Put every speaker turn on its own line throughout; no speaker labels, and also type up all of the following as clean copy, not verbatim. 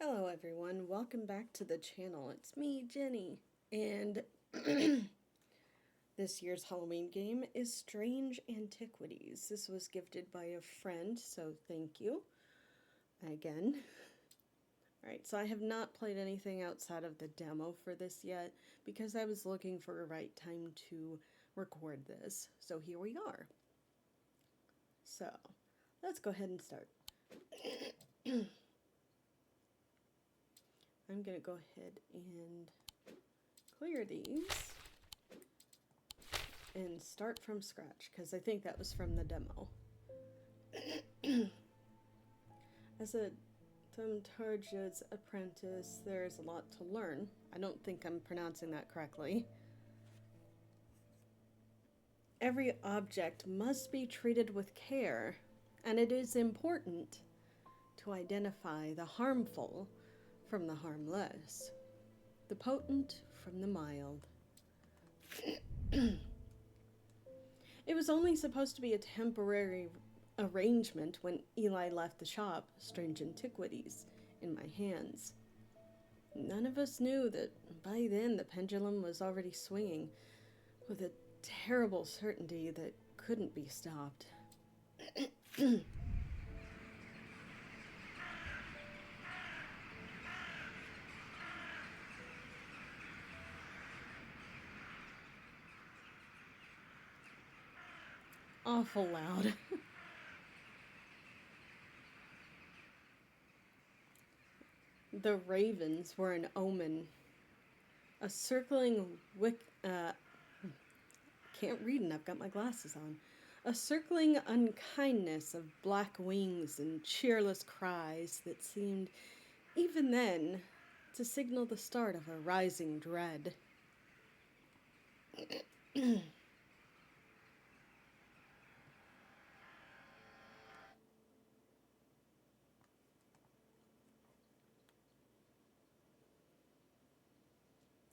Hello everyone, welcome back to the channel. It's me, Jenny, and this year's Halloween game is Strange Antiquities. This was gifted by a friend, so thank you again. Alright, so I have not played anything outside of the demo for this yet because I was looking for a right time to record this. So here we are. So, let's go ahead and start. I'm going to go ahead and clear these and start from scratch because I think that was from the demo. As a Thaumaturge's apprentice, there's a lot to learn. I don't think I'm pronouncing that correctly. Every object must be treated with care, and it is important to identify the harmful from the harmless, the potent from the mild. It was only supposed to be a temporary arrangement when Eli left the shop, Strange Antiquities, in my hands. None of us knew that by then the pendulum was already swinging with a terrible certainty that couldn't be stopped. Awful loud. The ravens were an omen. A circling can't read and I've got my glasses on. A circling unkindness of black wings and cheerless cries that seemed, even then, to signal the start of a rising dread.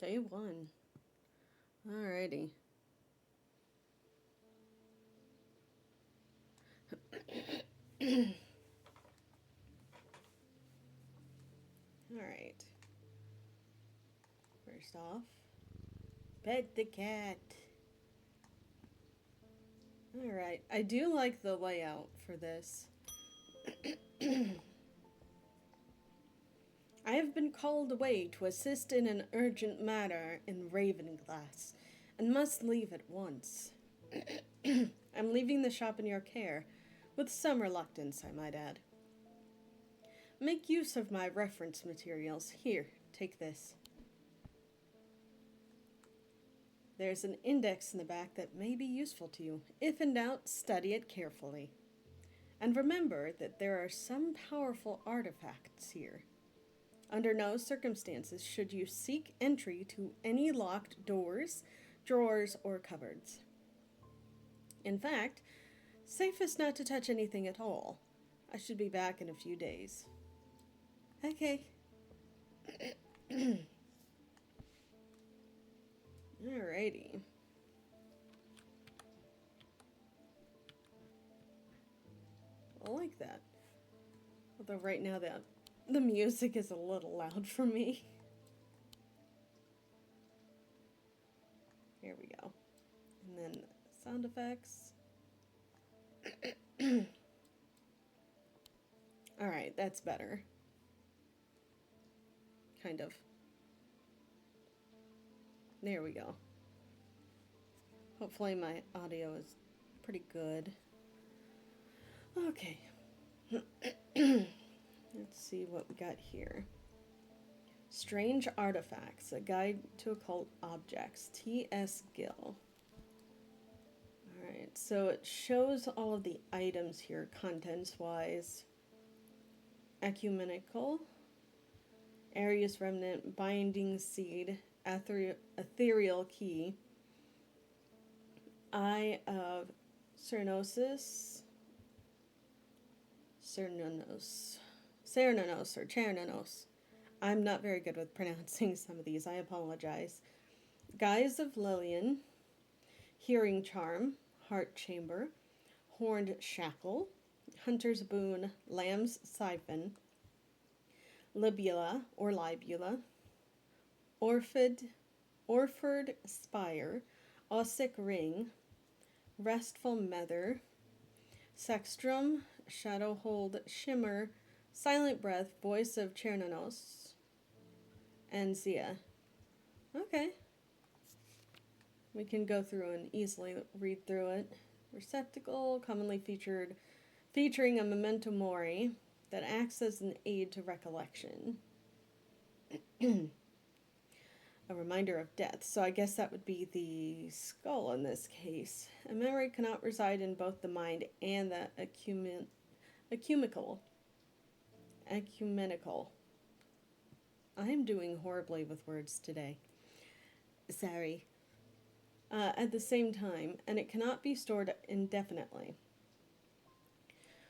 Day one. Alrighty. Alright. First off, pet the cat. Alright, I do like the layout for this. I have been called away to assist in an urgent matter in Ravenglass, and must leave at once. I'm leaving the shop in your care, with some reluctance, I might add. Make use of my reference materials. Here, take this. There's an index in the back that may be useful to you. If in doubt, study it carefully. And remember that there are some powerful artifacts here. Under no circumstances should you seek entry to any locked doors, drawers, or cupboards. In fact, safest not to touch anything at all. I should be back in a few days. Okay. Alrighty. I like that. Although right now the music is a little loud for me. Here we go. And then sound effects. Alright, that's better. Kind of. There we go. Hopefully my audio is pretty good. Okay. Let's see what we got here. Strange Artifacts, a guide to occult objects. T.S. Gill. Alright, so it shows all of the items here, contents-wise. Ecumenical, Arius Remnant, Binding Seed, Ethereal Key, Eye of Cernunnos or Chernanos. I'm not very good with pronouncing some of these, I apologize. Guise of Lillian, Hearing Charm, Heart Chamber, Horned Shackle, Hunter's Boon, Lamb's Siphon, libula, orphid, orford spire, ossic ring, restful mether, sextrum, shadowhold shimmer, silent breath, voice of Chernanos, and Zia. Okay. We can go through and easily read through it. Receptacle, commonly featuring a memento mori that acts as an aid to recollection. A reminder of death. So I guess that would be the skull in this case. A memory cannot reside in both the mind and the ecumenical. I'm doing horribly with words today. Sorry. At the same time, and it cannot be stored indefinitely.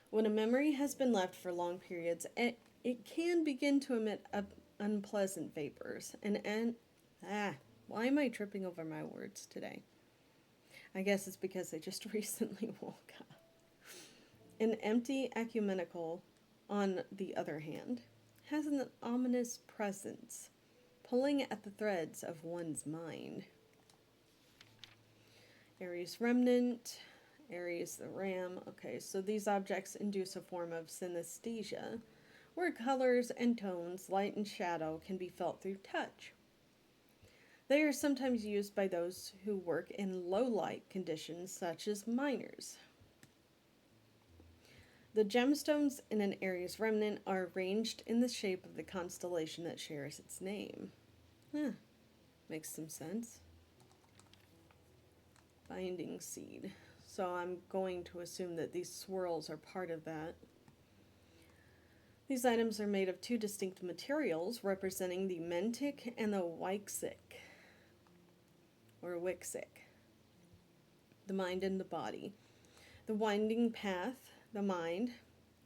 When a memory has been left for long periods, it can begin to emit unpleasant vapors. Why am I tripping over my words today? I guess it's because I just recently woke up. An empty ecumenical, on the other hand, has an ominous presence, pulling at the threads of one's mind. Aries remnant, Aries the ram. Okay, so these objects induce a form of synesthesia, where colors and tones, light and shadow, can be felt through touch. They are sometimes used by those who work in low light conditions, such as miners. The gemstones in an Aries remnant are arranged in the shape of the constellation that shares its name. Makes some sense. Binding seed. So I'm going to assume that these swirls are part of that. These items are made of two distinct materials representing the mentic and the wixic, or wixic, the mind and the body. The winding path, the mind,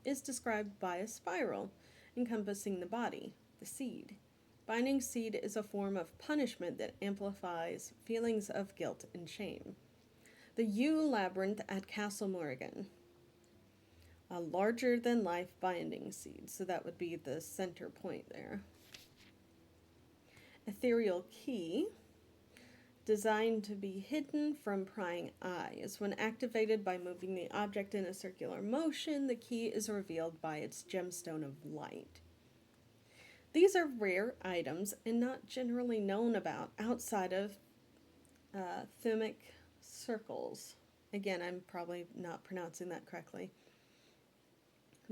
is described by a spiral encompassing the body, the seed. Binding seed is a form of punishment that amplifies feelings of guilt and shame. The yew labyrinth at Castle Morrigan, a larger-than-life binding seed, so that would be the center point there. Ethereal key, designed to be hidden from prying eyes. When activated by moving the object in a circular motion, the key is revealed by its gemstone of light. These are rare items and not generally known about outside of thymic circles. Again, I'm probably not pronouncing that correctly.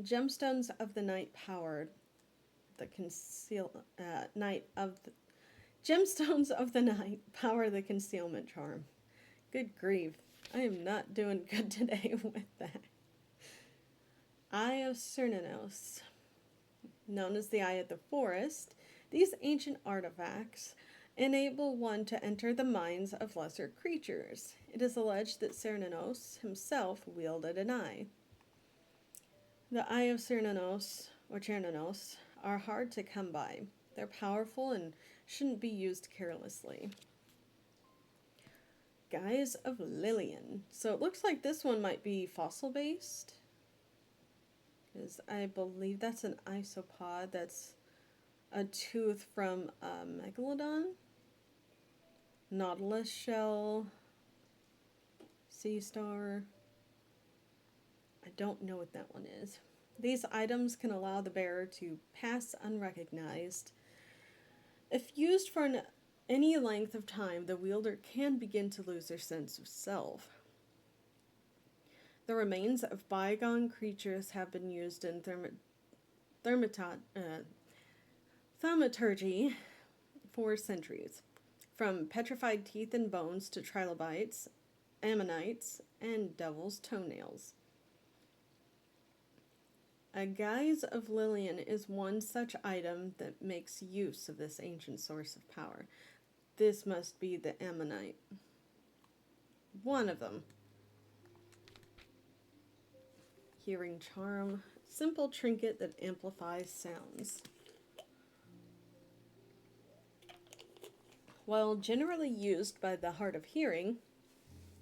Gemstones of the night power the Gemstones of the night power the concealment charm. Good grief, I am not doing good today with that. Eye of Cernunnos, known as the Eye of the Forest, these ancient artifacts enable one to enter the minds of lesser creatures. It is alleged that Cernunnos himself wielded an eye. The Eye of Cernunnos, or Chernanos, are hard to come by. They're powerful and shouldn't be used carelessly. Guise of Lillian. So it looks like this one might be fossil-based, because I believe that's an isopod. That's a tooth from a megalodon, nautilus shell, sea star. I don't know what that one is. These items can allow the bearer to pass unrecognized. If used for any length of time, the wielder can begin to lose their sense of self. The remains of bygone creatures have been used in thaumaturgy for centuries, from petrified teeth and bones to trilobites, ammonites, and devil's toenails. A guise of Lillian is one such item that makes use of this ancient source of power. This must be the ammonite. One of them. Hearing charm, simple trinket that amplifies sounds. While generally used by the hard of hearing,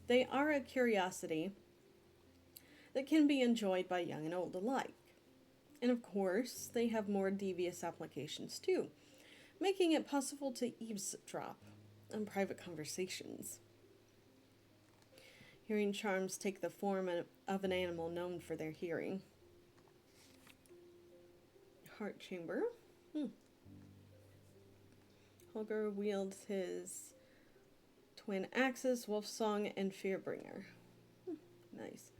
they are a curiosity that can be enjoyed by young and old alike. And of course, they have more devious applications too, making it possible to eavesdrop on private conversations. Hearing charms take the form of an animal known for their hearing. Heart chamber. Holger wields his twin axes, wolf song, and fearbringer. Nice.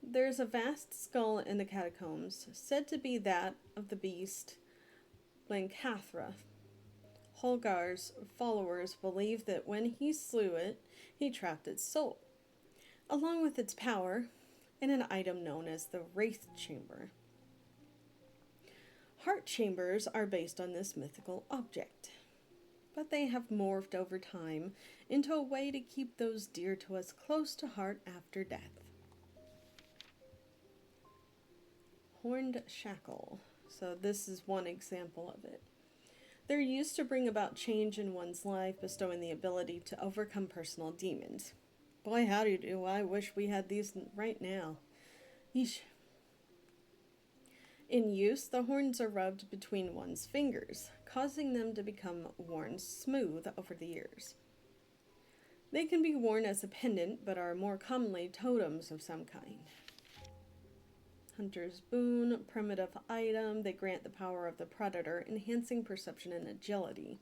There's a vast skull in the catacombs, said to be that of the beast Blencathra. Holgar's followers believe that when he slew it, he trapped its soul, along with its power, in an item known as the Wraith Chamber. Heart chambers are based on this mythical object, but they have morphed over time into a way to keep those dear to us close to heart after death. Horned shackle. So this is one example of it. They're used to bring about change in one's life, bestowing the ability to overcome personal demons. Boy, howdy do I wish we had these right now. Yeesh. In use, the horns are rubbed between one's fingers, causing them to become worn smooth over the years. They can be worn as a pendant, but are more commonly totems of some kind. Hunter's boon, primitive item. They grant the power of the predator, enhancing perception and agility.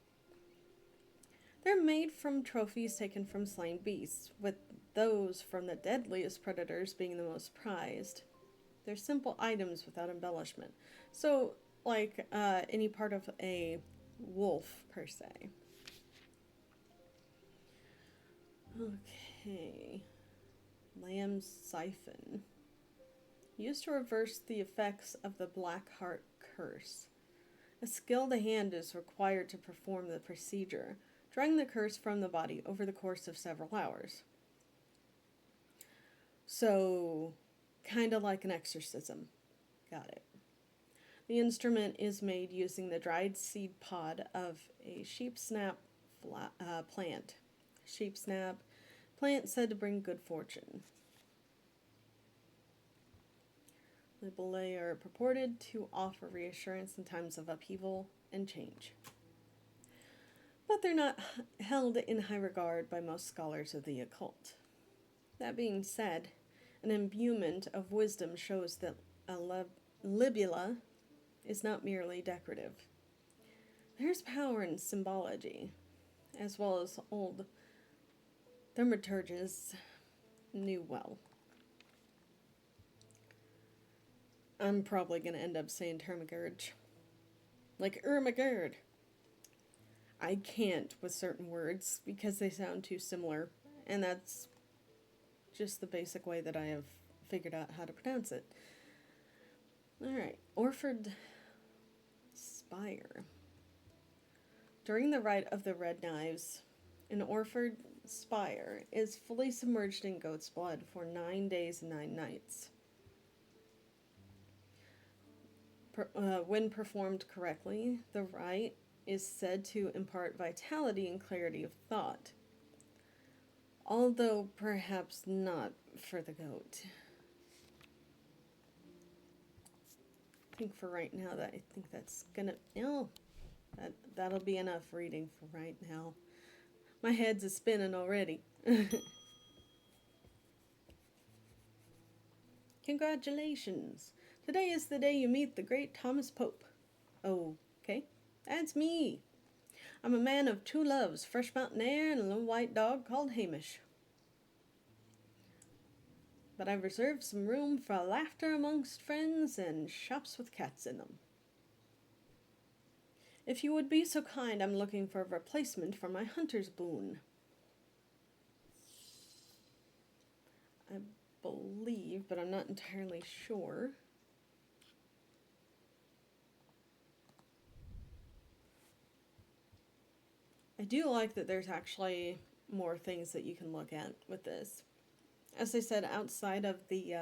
They're made from trophies taken from slain beasts, with those from the deadliest predators being the most prized. They're simple items without embellishment. So, like any part of a wolf, per se. Okay. Lamb's siphon. Used to reverse the effects of the Black Heart curse. A skilled hand is required to perform the procedure, drawing the curse from the body over the course of several hours. So, kind of like an exorcism. Got it. The instrument is made using the dried seed pod of a sheepsnap plant. Sheepsnap plant said to bring good fortune. The belay are purported to offer reassurance in times of upheaval and change. But they're not held in high regard by most scholars of the occult. That being said, an imbuement of wisdom shows that a libula is not merely decorative. There's power in symbology, as well as old thaumaturges knew well. I'm probably going to end up saying termagurge. Like Ermagerd. I can't with certain words because they sound too similar, and that's just the basic way that I have figured out how to pronounce it. Alright, Orford Spire. During the Rite of the Red Knives, an Orford Spire is fully submerged in goat's blood for 9 days and 9 nights. When performed correctly, the rite is said to impart vitality and clarity of thought, although perhaps not for the goat. I think for right now I think that's gonna, that'll be enough reading for right now. My head's a spinning already. Congratulations! Today is the day you meet the great Thomas Pope. Oh, okay. That's me. I'm a man of 2 loves, fresh mountain air and a little white dog called Hamish. But I've reserved some room for laughter amongst friends and shops with cats in them. If you would be so kind, I'm looking for a replacement for my hunter's boon. I believe, but I'm not entirely sure. I do like that there's actually more things that you can look at with this. As I said, outside of the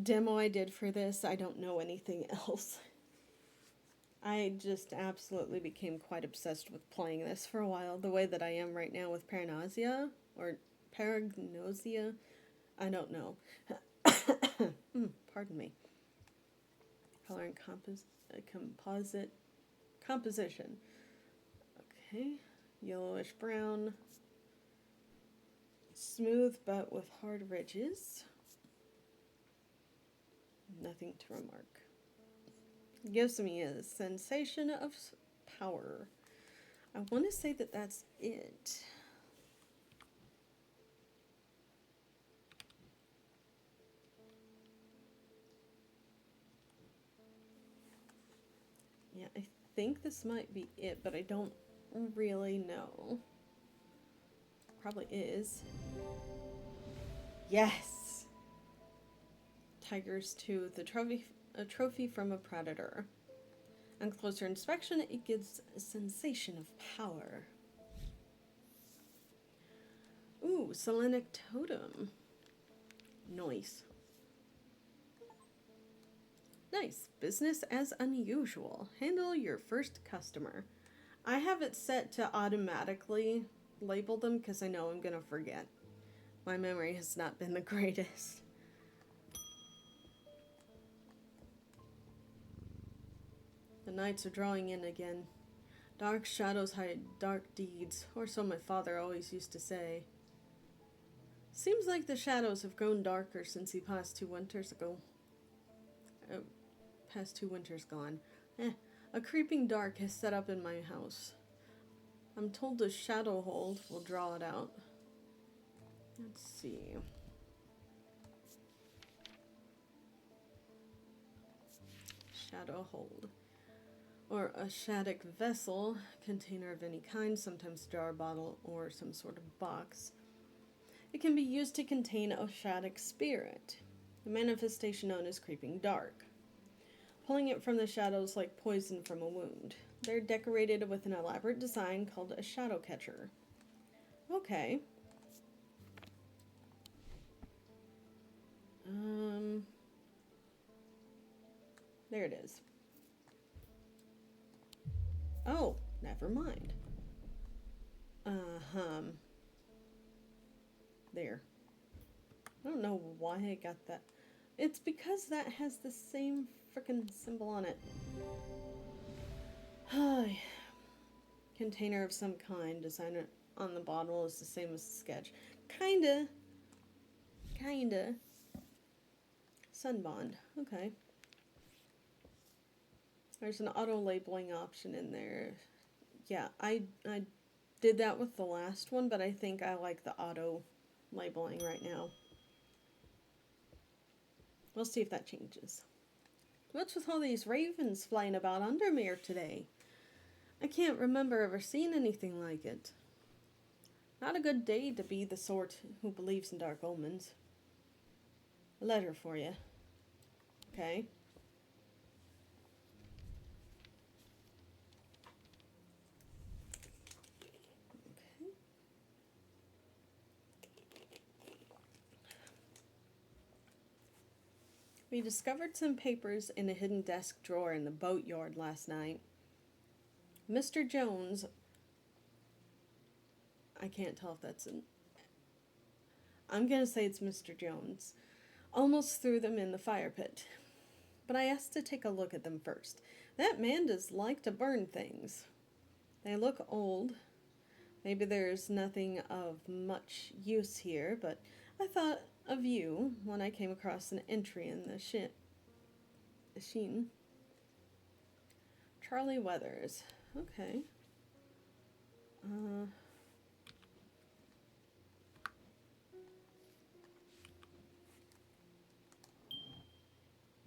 demo I did for this, I don't know anything else. I just absolutely became quite obsessed with playing this for a while, the way that I am right now with paranoia, or paragnosia, I don't know. Pardon me. Color and composition. Okay, yellowish brown, smooth but with hard ridges. Nothing to remark. Gives me a sensation of power. I want to say that that's it. Yeah, I think this might be it, but I don't really know. Probably is. Yes! Tiger's tooth, a trophy from a predator. On closer inspection, it gives a sensation of power. Ooh, Selenic totem. Nice. Nice. Business as unusual. Handle your first customer. I have it set to automatically label them because I know I'm going to forget. My memory has not been the greatest. The nights are drawing in again. Dark shadows hide dark deeds, or so my father always used to say. Seems like the shadows have grown darker since he passed 2 winters ago. Past 2 winters gone. A creeping dark has set up in my house. I'm told the shadow hold will draw it out. Let's see. Shadow hold. Or a shadic vessel, container of any kind, sometimes jar, bottle, or some sort of box. It can be used to contain a shadic spirit, the manifestation known as creeping dark. Pulling it from the shadows like poison from a wound. They're decorated with an elaborate design called a shadow catcher. Okay. There it is. Oh, never mind. There. I don't know why I got that. It's because that has the same frickin' symbol on it. Container of some kind. Design on the bottle is the same as the sketch. Kinda. Sunbond. Okay. There's an auto labeling option in there. Yeah, I did that with the last one, but I think I like the auto labeling right now. We'll see if that changes. What's with all these ravens flying about Undermere today? I can't remember ever seeing anything like it. Not a good day to be the sort who believes in dark omens. A letter for you. Okay. We discovered some papers in a hidden desk drawer in the boatyard last night. Mr. Jones, I can't tell if that's I'm gonna say it's Mr. Jones, almost threw them in the fire pit. But I asked to take a look at them first. That man does like to burn things. They look old. Maybe there's nothing of much use here, but I thought of you when I came across an entry in the Sheen. Charlie Weathers. Okay.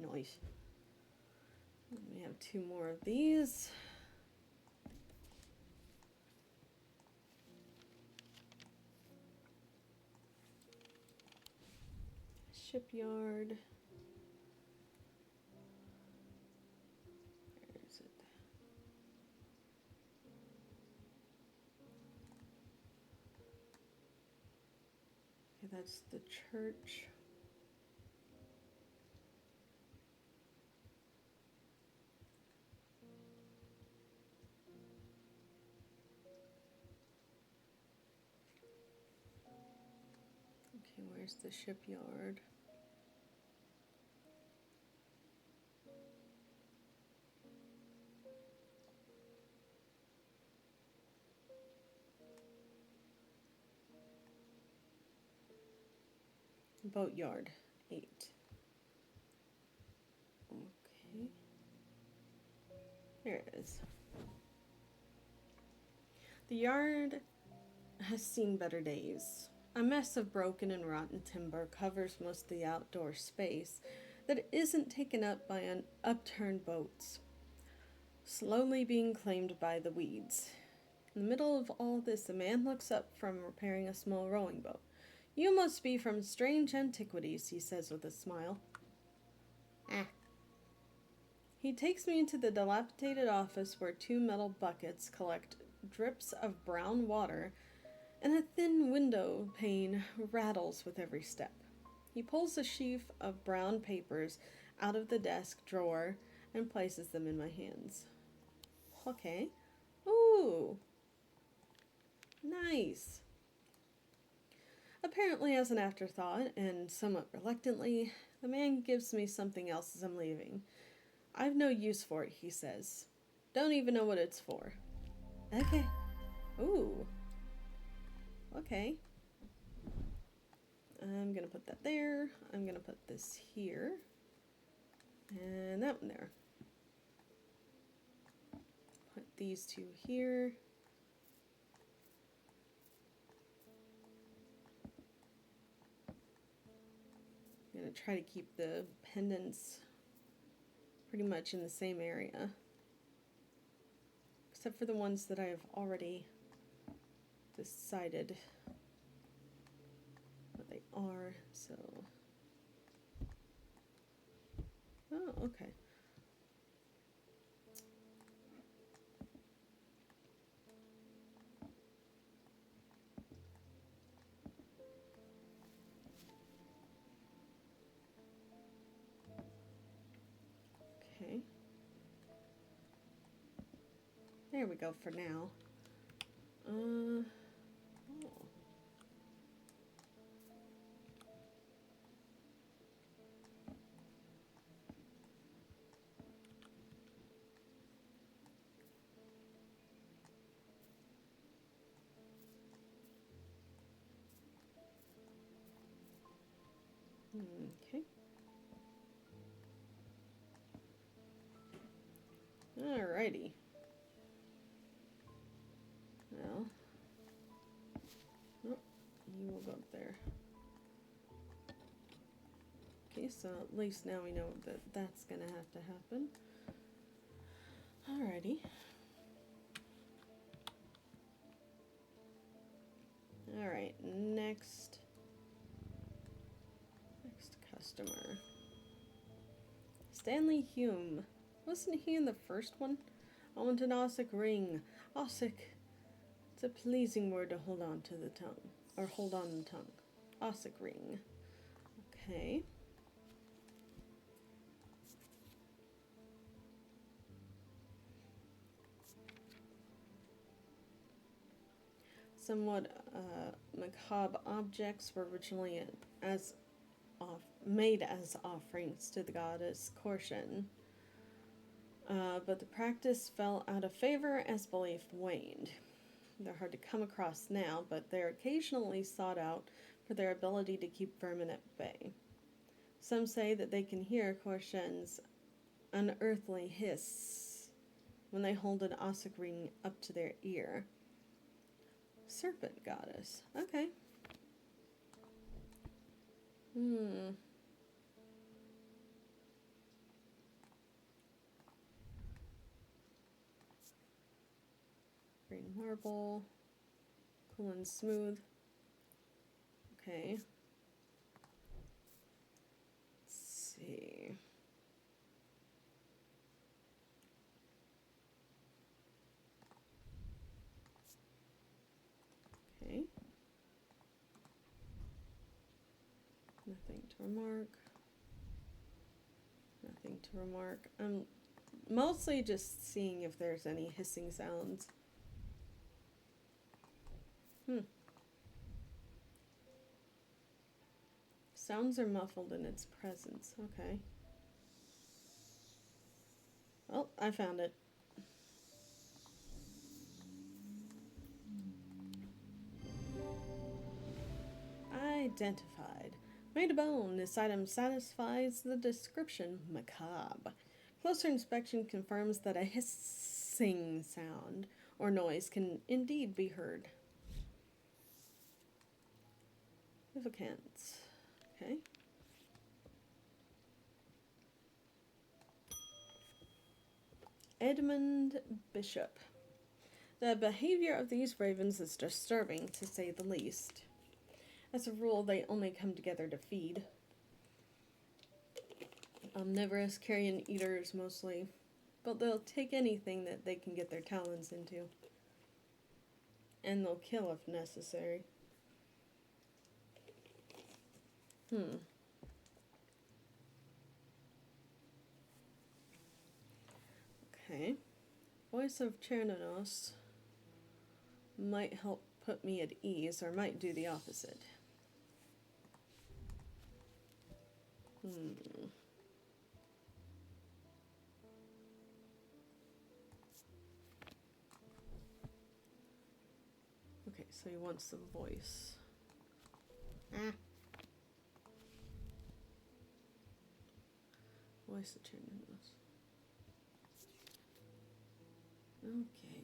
Nice. We have 2 more of these. Shipyard. Where is it? Okay, that's the church. Okay, where's the shipyard? Boatyard. 8. Okay. There it is. The yard has seen better days. A mess of broken and rotten timber covers most of the outdoor space that isn't taken up by upturned boats, slowly being claimed by the weeds. In the middle of all this, a man looks up from repairing a small rowing boat. "You must be from strange Antiquities," he says with a smile. Ah. He takes me into the dilapidated office where 2 metal buckets collect drips of brown water, and a thin window pane rattles with every step. He pulls a sheaf of brown papers out of the desk drawer and places them in my hands. Okay. Ooh. Nice. Apparently, as an afterthought, and somewhat reluctantly, the man gives me something else as I'm leaving. "I've no use for it," he says. "Don't even know what it's for." Okay. Ooh. Okay. I'm gonna put that there. I'm gonna put this here. And that one there. Put these 2 here. I'm gonna try to keep the pendants pretty much in the same area, except for the ones that I've already decided what they are. So, oh, okay. Okay. There we go for now. Oh. Okay. Alrighty. Well, oh, you will go up there. Okay, so at least now we know that that's gonna have to happen. Alrighty. Alright, next customer. Stanley Hume. Wasn't he in the first one? "I want an Ossic ring." Ossic. It's a pleasing word to hold on to the tongue. Or hold on the tongue. Ossic ring. Okay. Somewhat macabre objects were originally made as offerings to the goddess Korshen, but the practice fell out of favor as belief waned. They're hard to come across now, but they're occasionally sought out for their ability to keep vermin at bay. Some say that they can hear Korshen's unearthly hiss when they hold an Ossic ring up to their ear. Serpent goddess. Okay. Green marble. Cool and smooth. Okay. Let's see. Okay. Nothing to remark. Nothing to remark. I'm mostly just seeing if there's any hissing sounds. Sounds are muffled in its presence. Okay. Well, I found it. Identified. Made of bone, this item satisfies the description macabre. Closer inspection confirms that a hissing sound or noise can indeed be heard. Significance. Okay. Edmund Bishop. The behavior of these ravens is disturbing, to say the least. As a rule, they only come together to feed. Omnivorous carrion eaters mostly, but they'll take anything that they can get their talons into. And they'll kill if necessary. Okay. Voice of Chernanos might help put me at ease, or might do the opposite. Okay, so he wants the voice. Voice of Chernanos. Okay.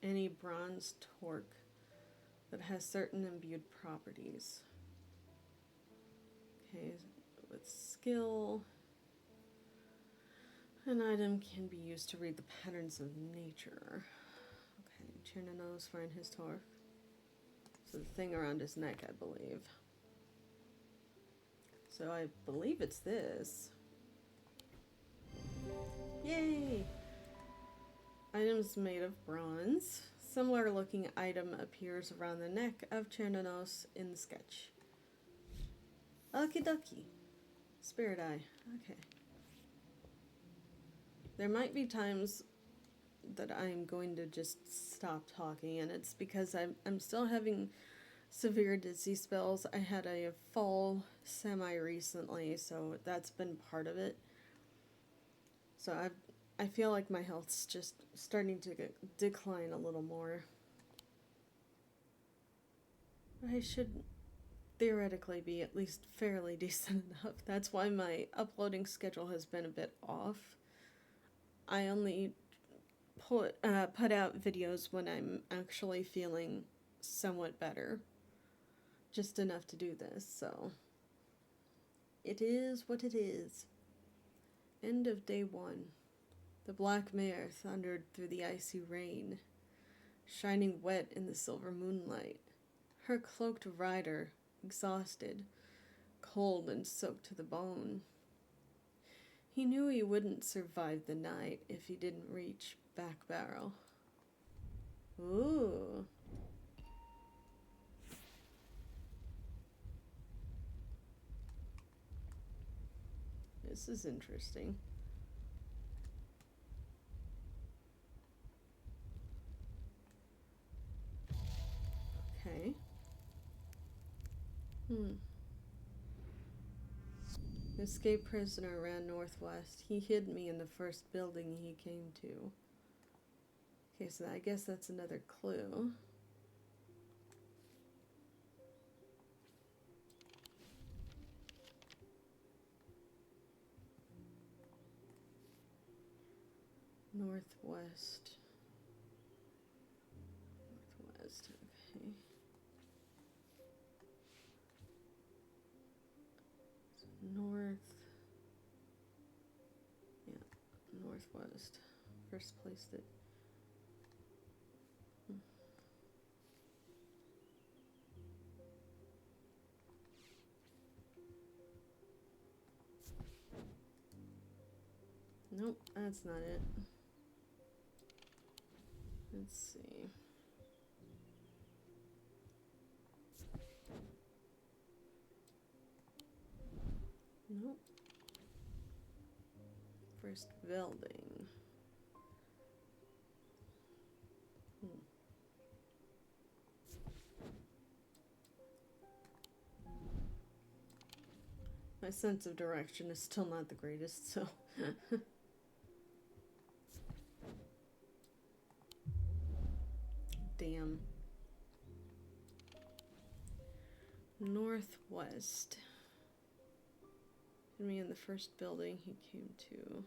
Any bronze torque that has certain imbued properties. Okay, with skill, an item can be used to read the patterns of nature. Okay, Chernanos find his torque. So the thing around his neck, I believe. So I believe it's this. Yay! Items made of bronze. Similar looking item appears around the neck of Chernanos in the sketch. Okie dokie. Spirit eye. Okay. There might be times that I'm going to just stop talking, and it's because I'm still having severe dizzy spells. I had a fall semi-recently, so that's been part of it. So I feel like my health's just starting to decline a little more. I should theoretically be at least fairly decent enough. That's why my uploading schedule has been a bit off. I only put out videos when I'm actually feeling somewhat better. Just enough to do this, so it is what it is. End of day 1. The black mare thundered through the icy rain, shining wet in the silver moonlight. Her cloaked rider, exhausted, cold and soaked to the bone. He knew he wouldn't survive the night if he didn't reach Back Barrow. Ooh. This is interesting. Okay. Escaped prisoner ran northwest. He hid me in the first building he came to. Okay, so I guess that's another clue. Northwest. Northwest, okay. So north. Yeah, northwest. First place that. Nope, that's not it. Let's see. Nope. First building. My sense of direction is still not the greatest, so. Damn. Northwest. Me in the first building he came to.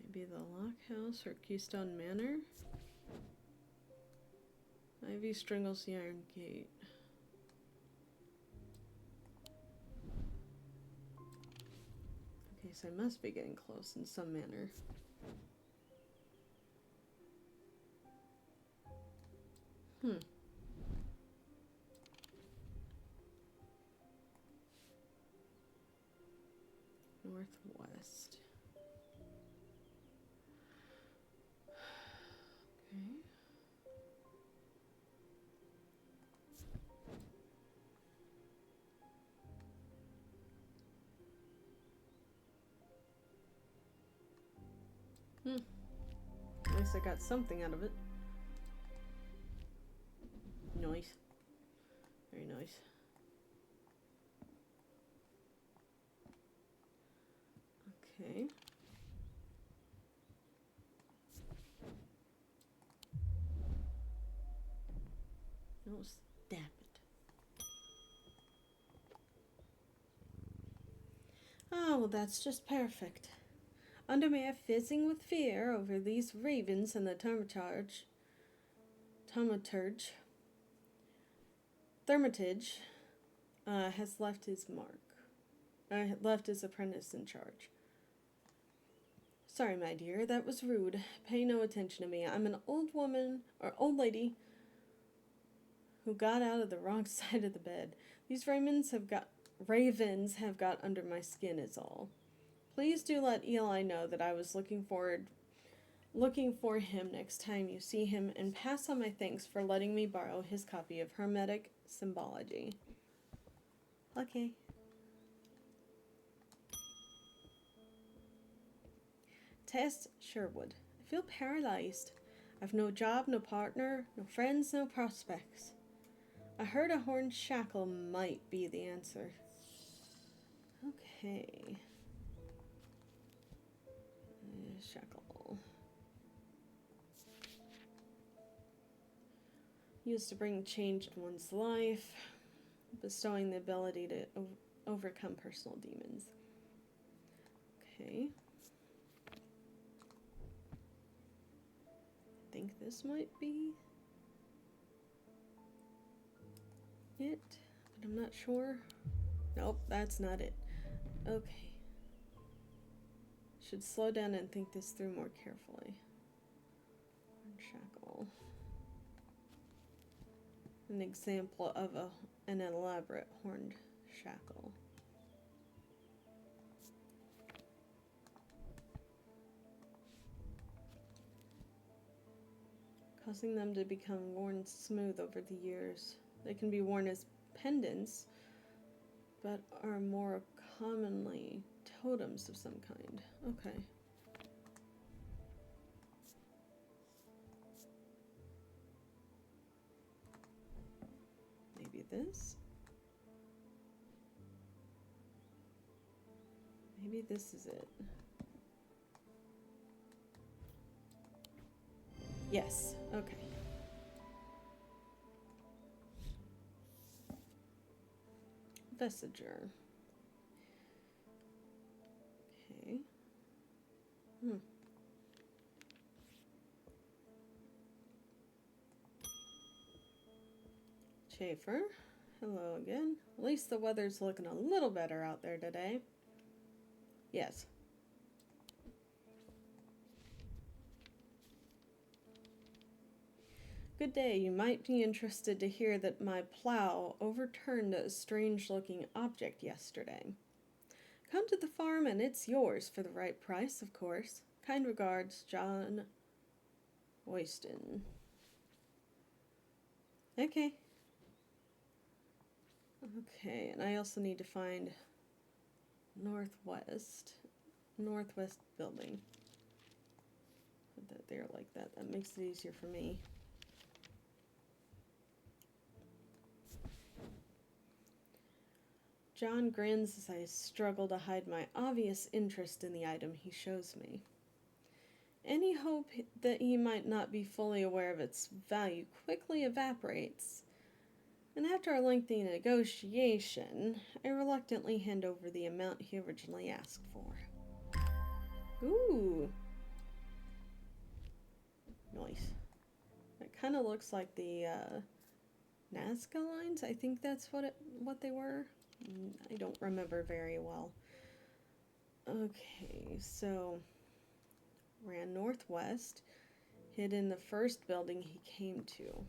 Maybe the Lock House or Keystone Manor? Ivy strangles the iron gate. Okay, so I must be getting close in some manner. Northwest. Okay. At least I got something out of it. Nice. Very nice. Okay. No, stab it. Oh, well, that's just perfect. Under me, fizzing with fear over these ravens and the Thermitage has left his mark. Left his apprentice in charge. Sorry, my dear, that was rude. Pay no attention to me. I'm an old old lady who got out of the wrong side of the bed. These ravens have got under my skin is all. Please do let Eli know that I was looking for him next time you see him, and pass on my thanks for letting me borrow his copy of Hermetic Symbology. Okay. Tess Sherwood. I feel paralyzed. I've no job, no partner, no friends, no prospects. I heard a horned shackle might be the answer. Okay. Shackle. Used to bring change in one's life, bestowing the ability to overcome personal demons. Okay. I think this might be it, but I'm not sure. Nope, that's not it. Okay. Should slow down and think this through more carefully. Shackle. An example of an elaborate horned shackle. Causing them to become worn smooth over the years. They can be worn as pendants, but are more commonly totems of some kind. Okay. Maybe this? Maybe this is it. Yes, okay. Vestiger. Okay. Schaefer. Hello again. At least the weather's looking a little better out there today. Yes. Good day. You might be interested to hear that my plow overturned a strange-looking object yesterday. Come to the farm and it's yours for the right price, of course. Kind regards, John Oyston. Okay. Okay, and I also need to find Northwest building. Put that there like that. That makes it easier for me. John grins as I struggle to hide my obvious interest in the item he shows me. Any hope that he might not be fully aware of its value quickly evaporates, and after a lengthy negotiation, I reluctantly hand over the amount he originally asked for. Ooh. Nice. It kind of looks like the Nazca lines. I think that's what they were. I don't remember very well. Okay, so ran northwest, hid in the first building he came to.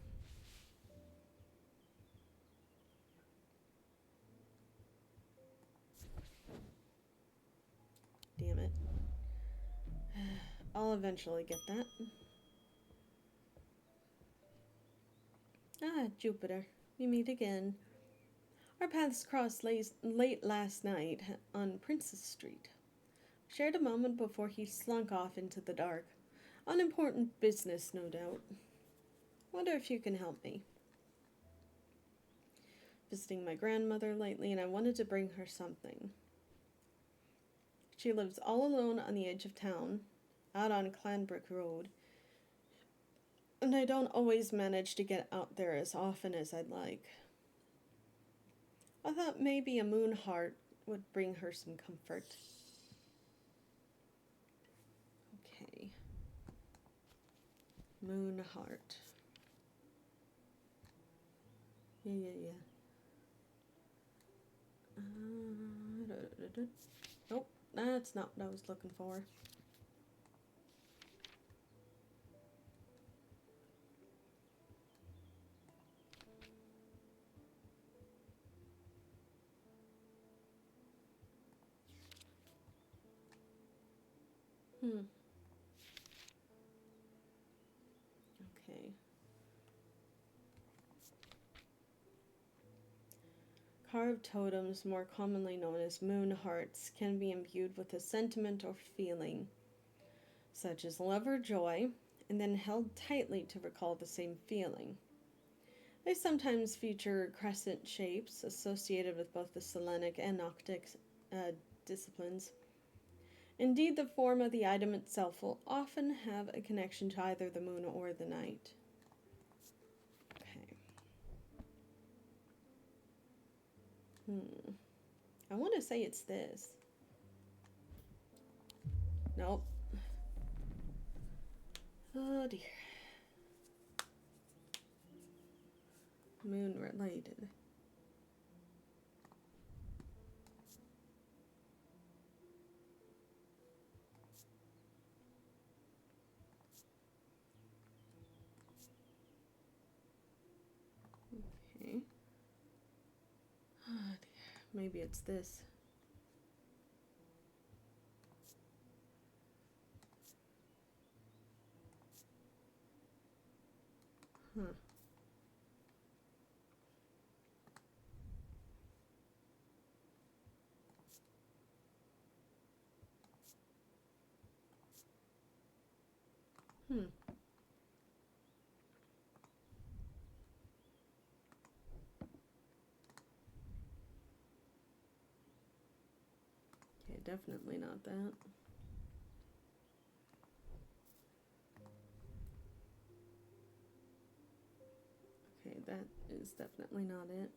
Damn it. I'll eventually get that. Ah, Jupiter, we meet again. Our paths crossed late last night on Princess Street. Shared a moment before he slunk off into the dark. Unimportant business, no doubt. Wonder if you can help me. Visiting my grandmother lately, and I wanted to bring her something. She lives all alone on the edge of town, out on Clanbrick Road, and I don't always manage to get out there as often as I'd like. I thought maybe a moon heart would bring her some comfort. Okay. Moon heart. Yeah. Nope, that's not what I was looking for. Okay. Carved totems, more commonly known as moon hearts, can be imbued with a sentiment or feeling, such as love or joy, and then held tightly to recall the same feeling. They sometimes feature crescent shapes associated with both the Selenic and Noctic disciplines. Indeed, the form of the item itself will often have a connection to either the moon or the night. Okay. I want to say it's this. Nope. Oh dear. Moon related. Okay. Oh dear. Maybe it's this. Huh. Okay, definitely not that. Okay, that is definitely not it.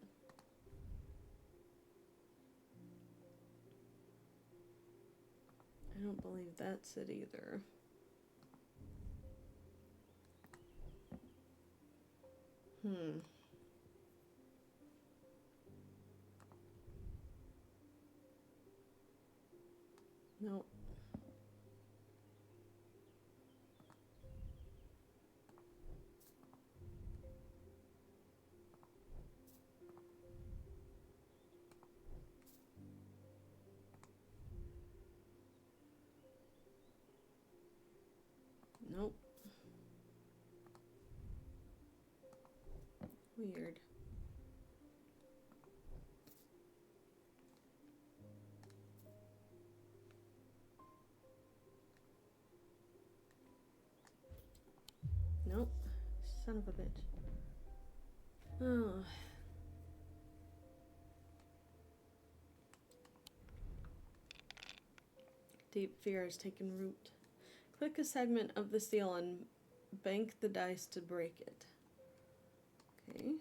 I don't believe that's it either. Nope. Nope. Weird. Nope. Son of a bitch. Oh. Deep fear has taken root. Click a segment of the seal and bank the dice to break it. Okay.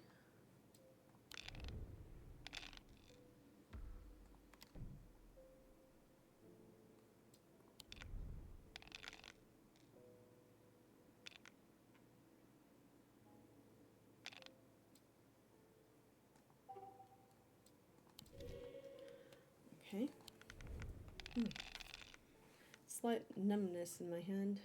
Okay. Slight numbness in my hand.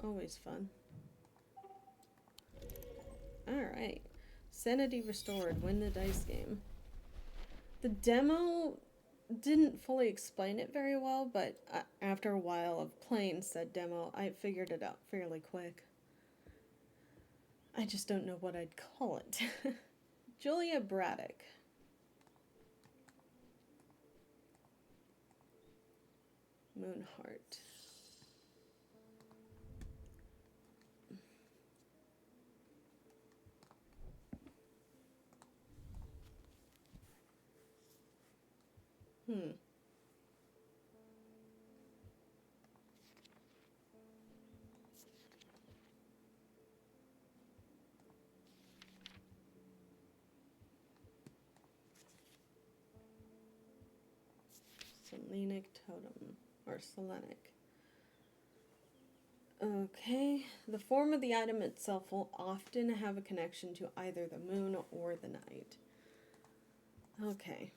Always fun. Alright. Sanity restored. Win the dice game. The demo didn't fully explain it very well, but after a while of playing said demo, I figured it out fairly quick. I just don't know what I'd call it. Julia Braddock. Moonheart. Selenic totem, or Selenic. Okay, the form of the item itself will often have a connection to either the moon or the night. Okay.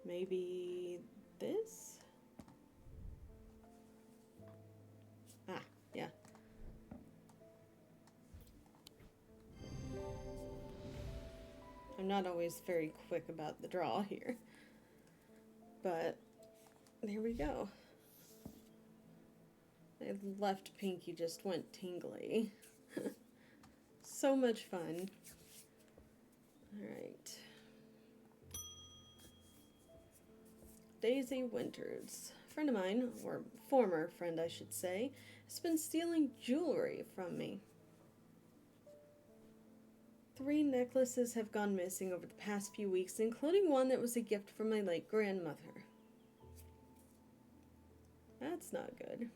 Maybe this? Ah, yeah. I'm not always very quick about the draw here. But there we go. My left pinky just went tingly. So much fun. Alright. Daisy Winters. A friend of mine, or former friend I should say, has been stealing jewelry from me. 3 necklaces have gone missing over the past few weeks, including one that was a gift from my late grandmother. That's not good.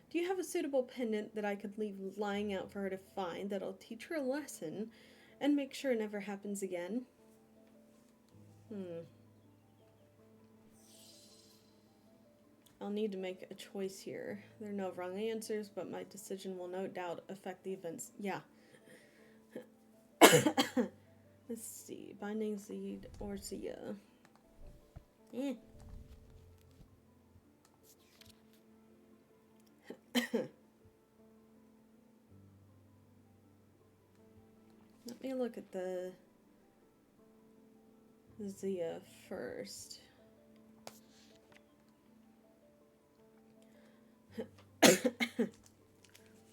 Do you have a suitable pendant that I could leave lying out for her to find that'll teach her a lesson and make sure it never happens again? I'll need to make a choice here. There are no wrong answers, but my decision will no doubt affect the events. Yeah. Let's see. Binding Seed or Zia. Let me look at the Zia first.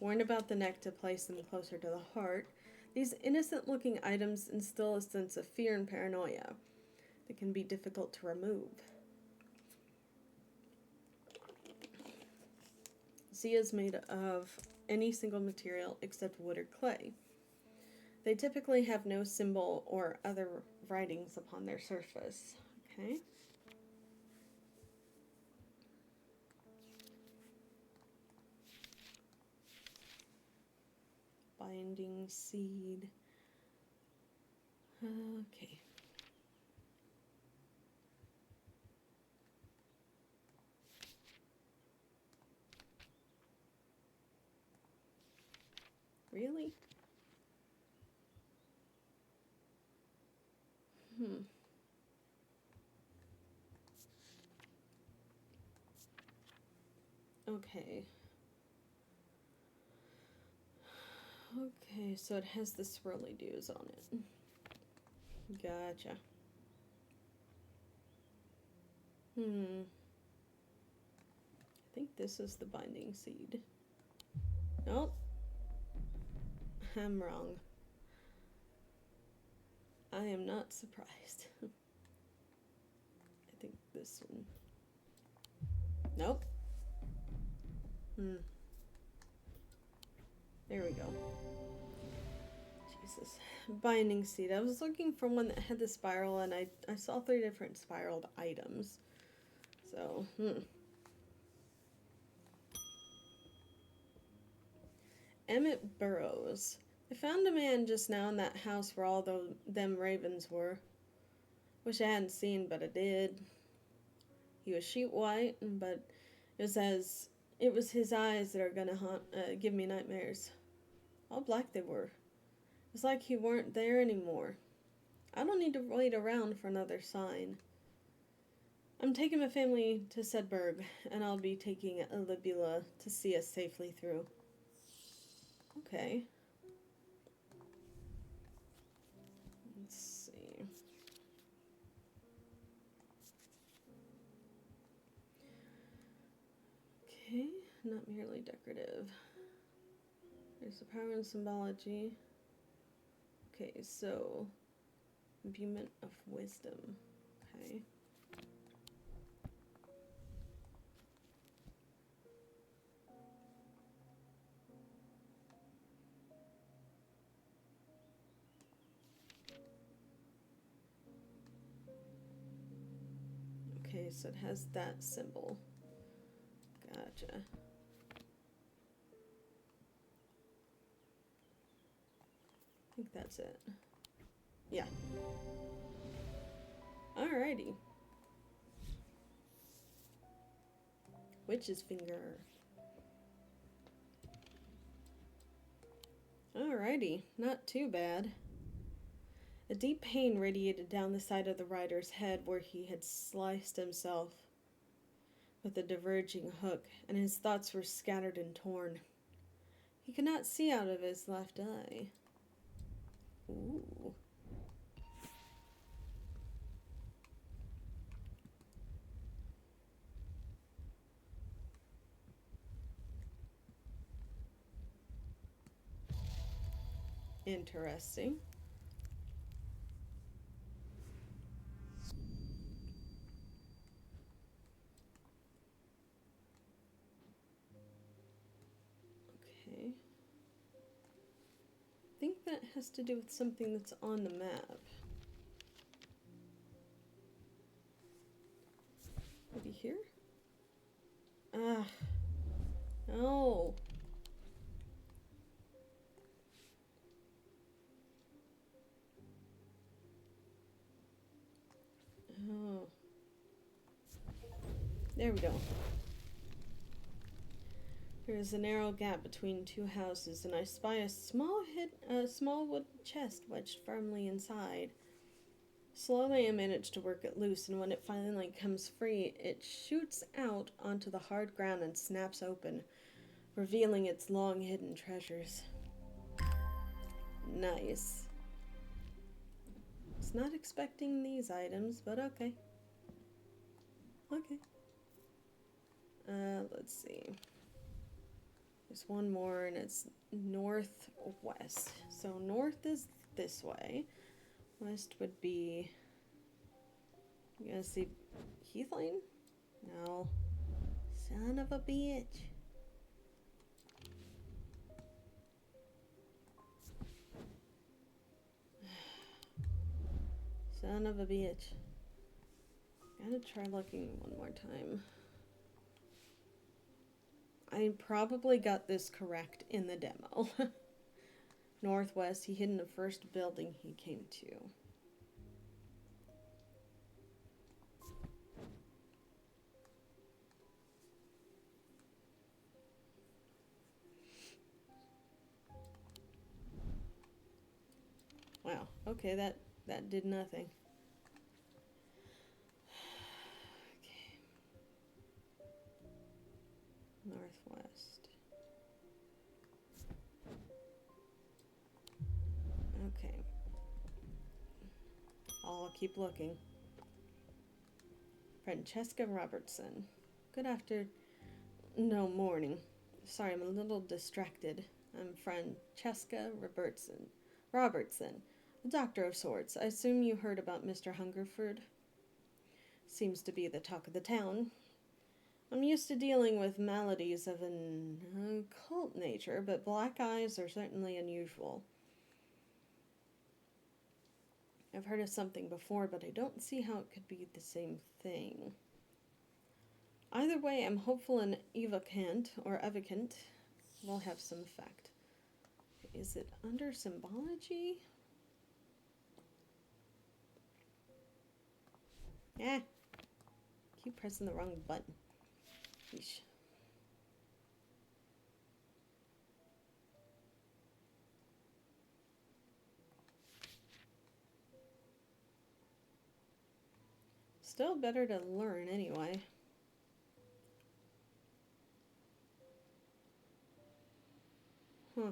Warned about the neck to place them closer to the heart. These innocent-looking items instill a sense of fear and paranoia that can be difficult to remove. Zia is made of any single material except wood or clay. They typically have no symbol or other writings upon their surface. Okay. Binding Seed. Okay. Really? Okay. Okay, so it has the swirly doos on it. Gotcha. I think this is the Binding Seed. Nope. I'm wrong. I am not surprised. I think this one. Nope. There we go. Jesus. Binding seed. I was looking for one that had the spiral, and I saw 3 different spiraled items. So, Emmett Burrows. I found a man just now in that house where all them ravens were. Wish I hadn't seen, but I did. He was sheet white, but it was his eyes that are gonna give me nightmares. All black they were. It's like he weren't there anymore. I don't need to wait around for another sign. I'm taking my family to Sedberg, and I'll be taking Libula to see us safely through. Okay. Let's see. Okay, not merely decorative. There's the power and symbology. Okay, so imbuement of wisdom. Okay. Okay, so it has that symbol. Gotcha. I think that's it. Yeah. Alrighty. Witch's finger. Alrighty, not too bad. A deep pain radiated down the side of the rider's head where he had sliced himself with a diverging hook, and his thoughts were scattered and torn. He could not see out of his left eye. Ooh. Interesting. Okay. I think that has to do with something that's on the map. Maybe here? Ah. No. Oh. There we go. There is a narrow gap between 2 houses, and I spy a small wooden chest wedged firmly inside. Slowly I manage to work it loose, and when it finally comes free, it shoots out onto the hard ground and snaps open, revealing its long-hidden treasures. Nice. Was not expecting these items, but okay. Okay. Let's see. There's one more, and it's northwest. So north is this way. West would be... You gonna see Heath Lane? No. Son of a bitch. Son of a bitch. Gotta try looking one more time. I probably got this correct in the demo. Northwest, he hid in the first building he came to. Wow, okay, that did nothing. Okay. Northwest. Okay. I'll keep looking. Francesca Robertson. Good afternoon. No, morning. Sorry, I'm a little distracted. I'm Francesca Robertson, a doctor of sorts. I assume you heard about Mr. Hungerford? Seems to be the talk of the town. I'm used to dealing with maladies of an occult nature, but black eyes are certainly unusual. I've heard of something before, but I don't see how it could be the same thing. Either way, I'm hopeful an evocant will have some effect. Is it under symbology? Eh. Keep pressing the wrong button. Yeesh. Still better to learn anyway. Huh.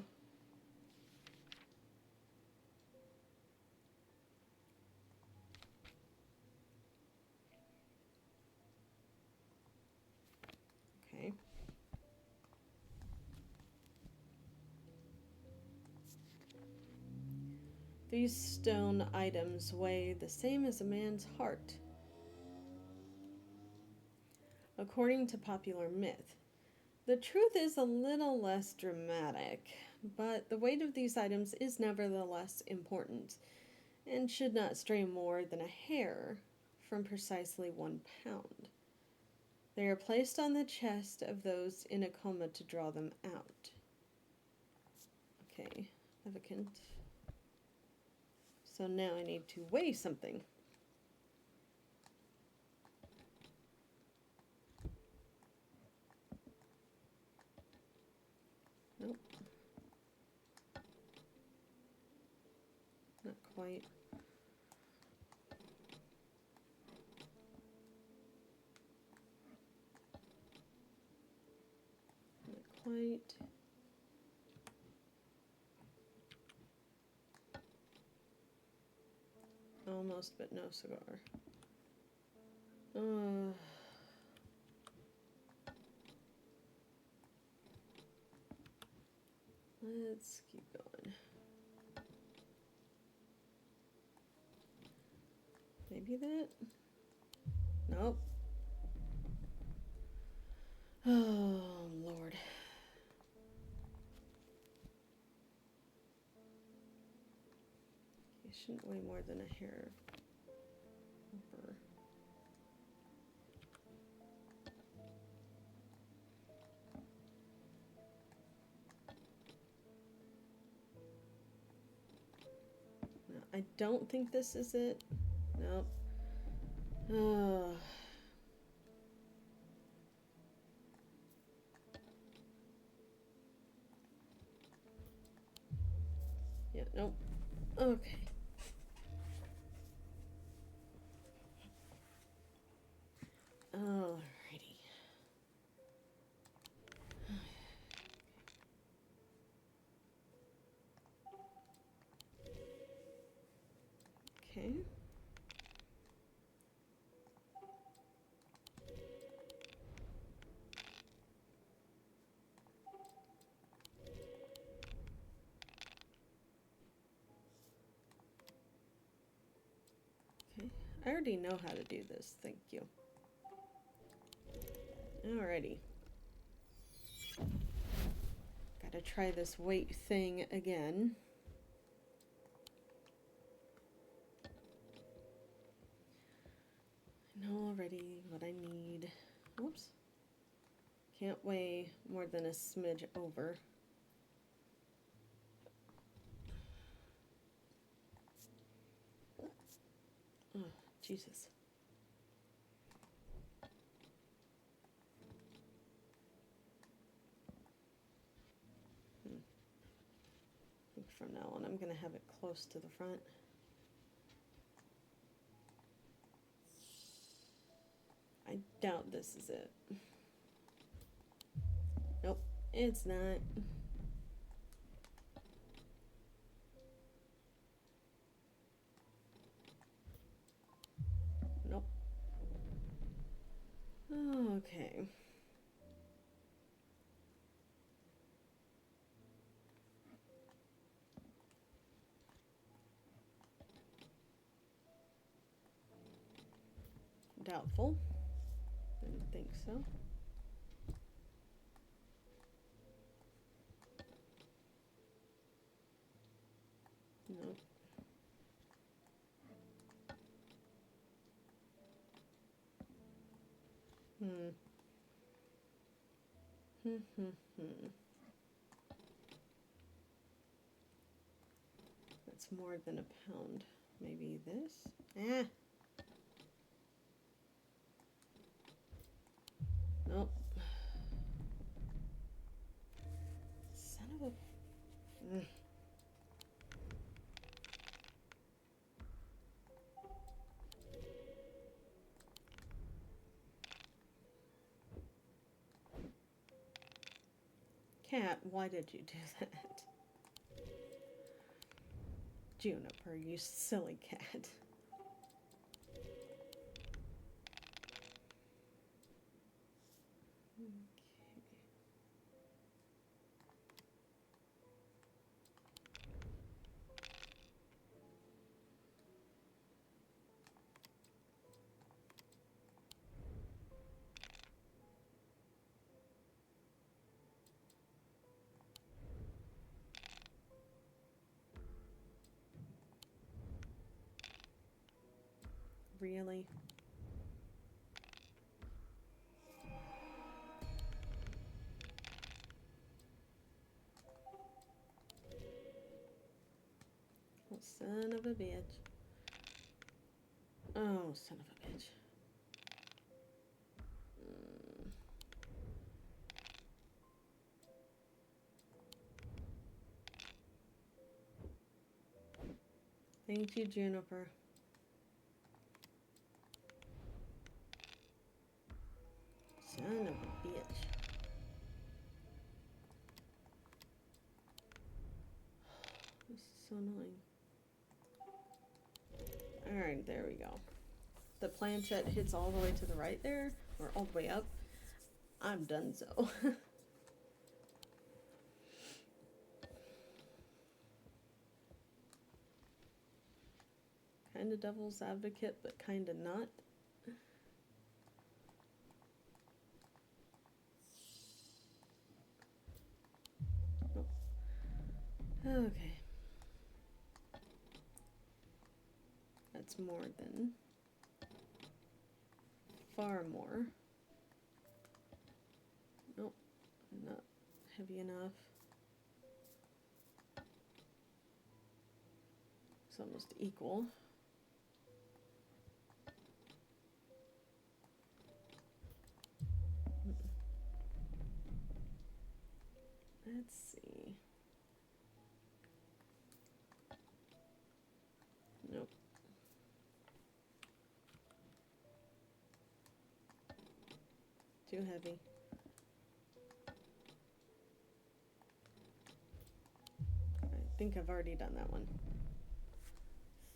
Okay. These stone items weigh the same as a man's heart, according to popular myth. The truth is a little less dramatic, but the weight of these items is nevertheless important and should not stray more than a hair from precisely 1 pound. They are placed on the chest of those in a coma to draw them out. Okay, evocant. So now I need to weigh something. Nope. Not quite. Not quite. Almost, but no cigar. Let's keep going. Maybe that? Nope. Oh, Lord. You shouldn't weigh more than a hair. Over. No, I don't think this is it. Nope. Oh. Yeah, nope. Okay. Alrighty. Okay. Okay. I already know how to do this. Thank you. Alrighty. Gotta try this weight thing again. I know already what I need. Oops. Can't weigh more than a smidge over. Oh, Jesus. I think from now on I'm going to have it close to the front. I doubt this is it. Nope, it's not. Nope. Okay. Doubtful. Didn't think so. Hmm. That's more than a pound. Maybe this? Eh. Nope. Son of a... Cat, why did you do that? Juniper, you silly cat. Really? Oh, son of a bitch. Oh, son of a bitch. Thank you, Juniper. Son of a bitch. This is so annoying. Alright, there we go. The planchette hits all the way to the right there, or all the way up. I'm done so. Kinda devil's advocate, but kinda not. Oh. Okay. That's more than... far more. Nope, not heavy enough. It's almost equal. Let's see. Nope. Too heavy. I think I've already done that one.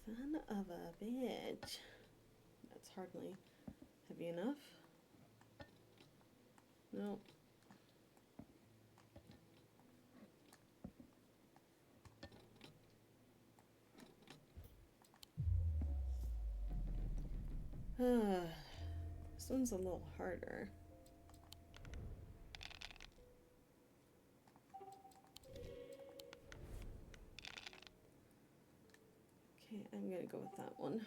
Son of a bitch. That's hardly heavy enough. Nope. This one's a little harder. Okay, I'm gonna go with that one.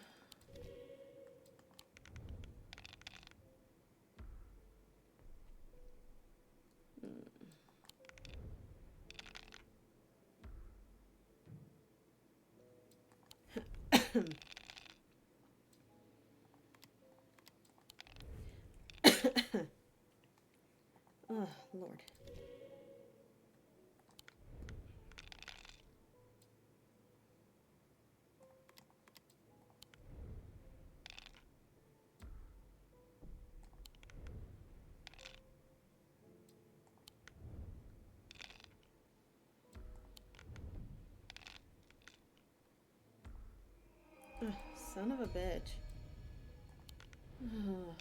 Oh, Lord. Oh, son of a bitch. Oh.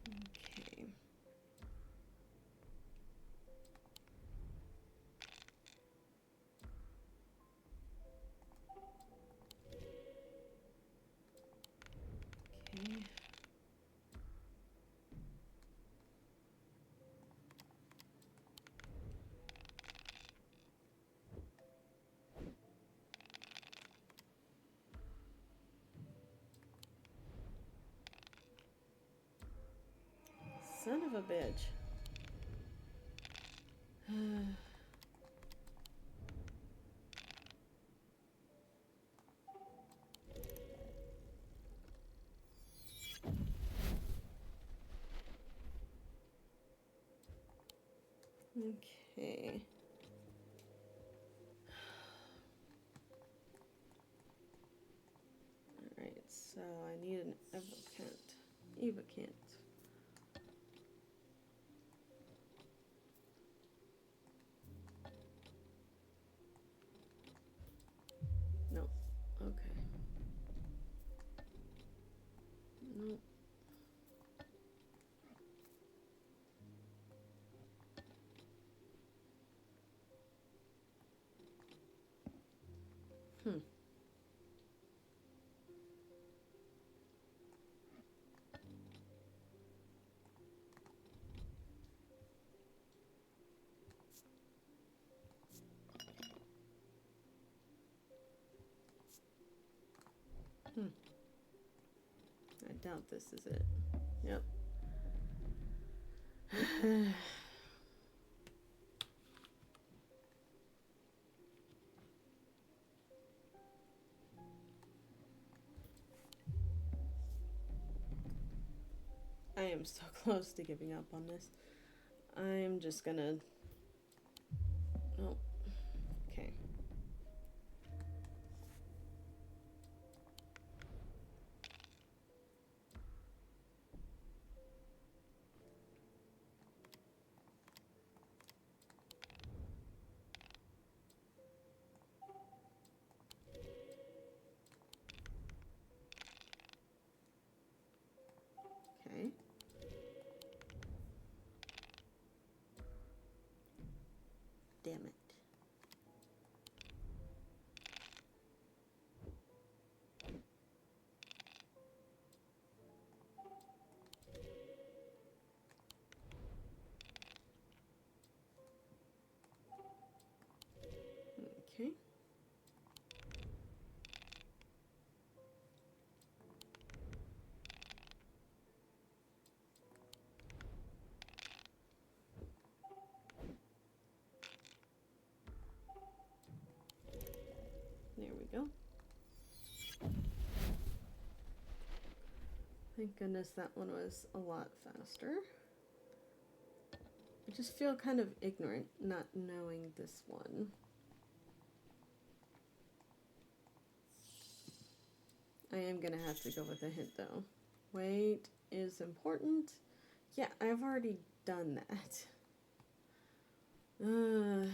Okay. Okay. Son of a bitch. Okay. Alright, so I need an evocant. No. Okay. No. Hmm. Hmm. I doubt this is it. Yep. I am so close to giving up on this. I'm just gonna... Oh. Okay. Okay. Damn it. Okay. There we go. Thank goodness that one was a lot faster. I just feel kind of ignorant not knowing this one. I am gonna have to go with a hint though. Weight is important. Yeah, I've already done that. Son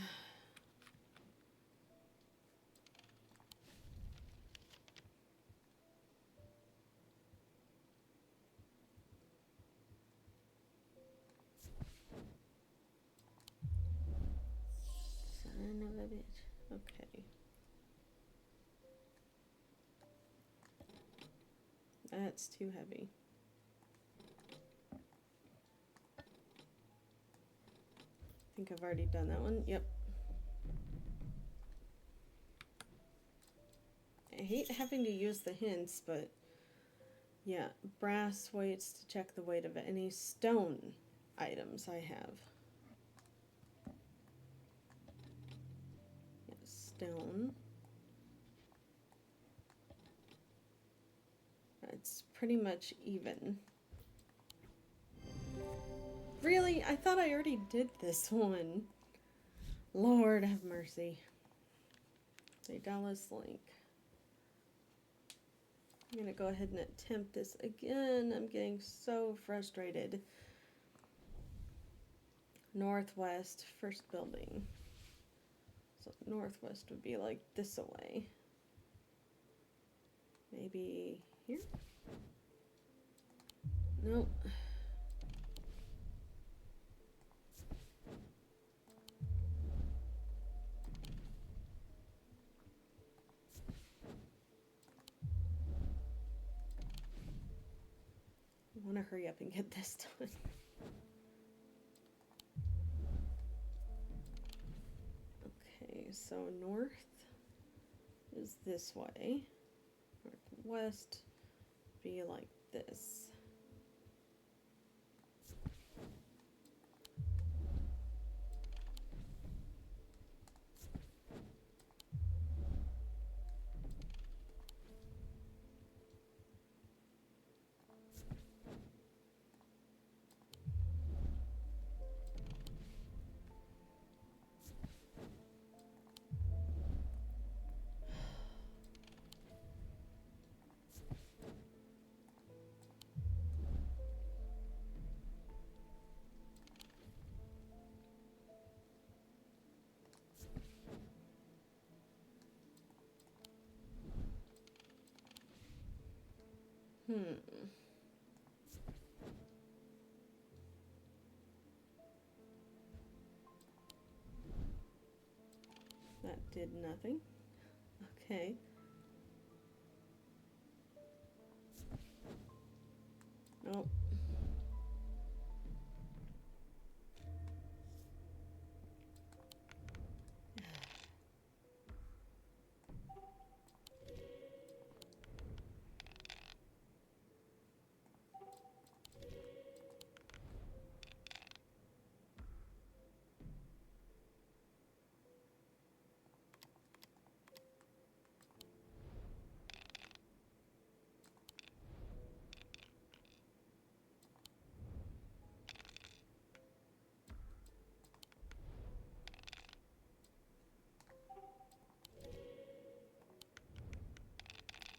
of a bitch. Okay. That's too heavy. I think I've already done that one. Yep. I hate having to use the hints, but yeah, brass weights to check the weight of any stone items I have. Yeah, stone. It's pretty much even. Really? I thought I already did this one. Lord have mercy. A Dallas link. I'm gonna go ahead and attempt this again. I'm getting so frustrated. Northwest, first building. So northwest would be like this away. Maybe here? Nope. I want to hurry up and get this done. Okay, so north is this way. Northwest be like this. Hmm. That did nothing. Okay. Nope.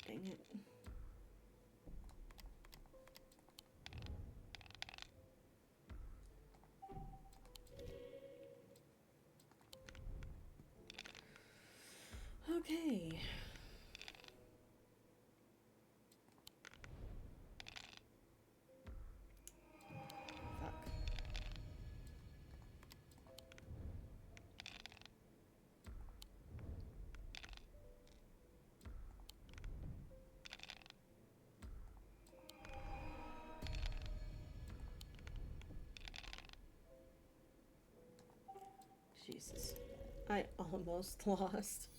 Dang it. Okay. Fuck. Jesus. I almost lost.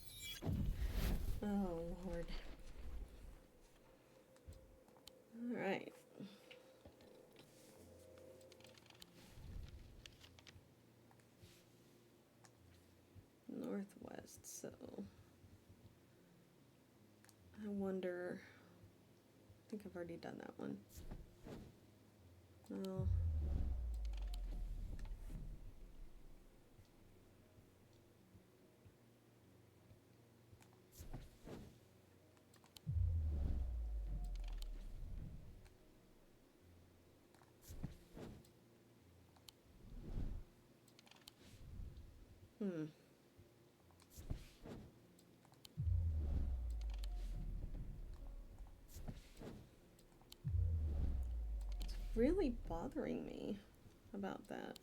Oh, Lord. Alright. Northwest, so... I wonder... I think I've already done that one. No. Hmm. It's really bothering me about that.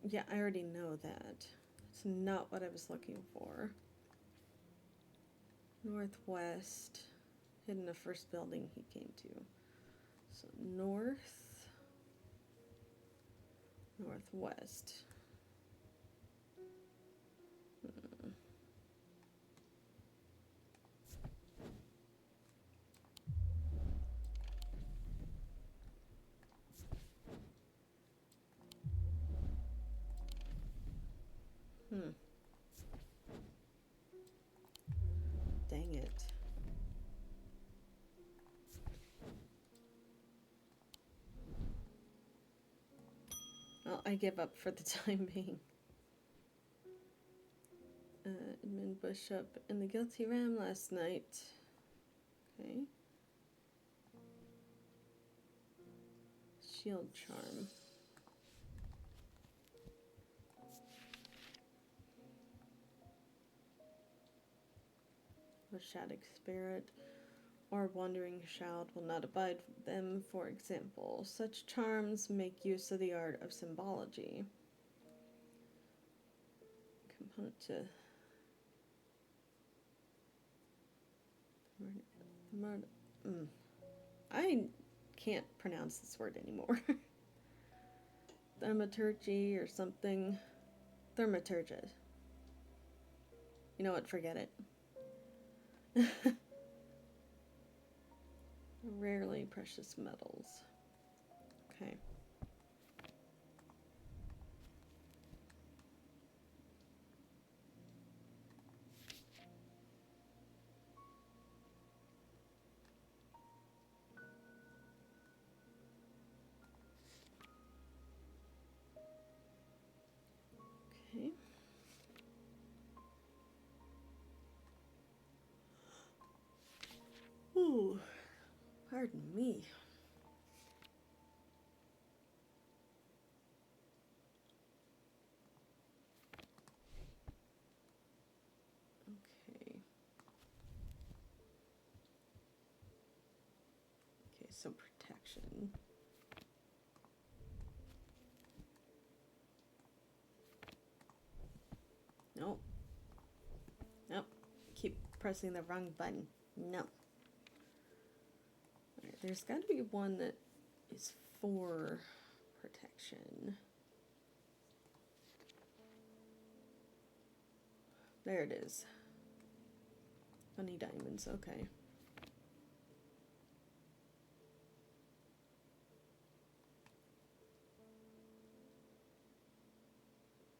Yeah, I already know that. It's not what I was looking for. Northwest. Hidden the first building he came to. So north. Northwest. Hmm. Dang it. Well, I give up for the time being. Edmund Bishop and the Guilty Ram last night. Okay. Shield Charm. A Shattuck Spirit or Wandering Shout will not abide them, for example. Such charms make use of the art of symbology. Component to... I can't pronounce this word anymore. Thaumaturgy or something. Thaumaturgy. You know what? Forget it. Rarely precious metals. Okay. Okay. Ooh, pardon me. Okay. So protection. Nope. Nope. Keep pressing the wrong button. No. Alright, there's got to be one that is for protection. There it is. Funny diamonds, okay.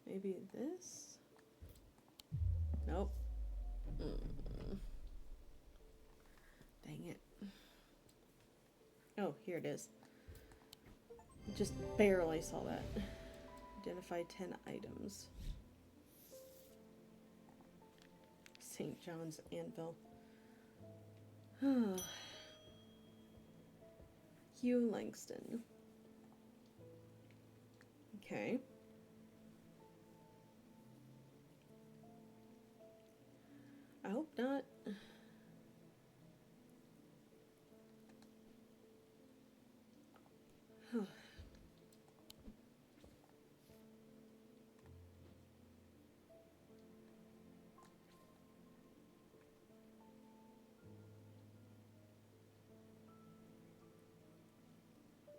Maybe this? Nope. Dang it. Oh, here it is. Just barely saw that. Identify 10 items. St. John's Anvil. Hugh Langston. Okay. I hope not.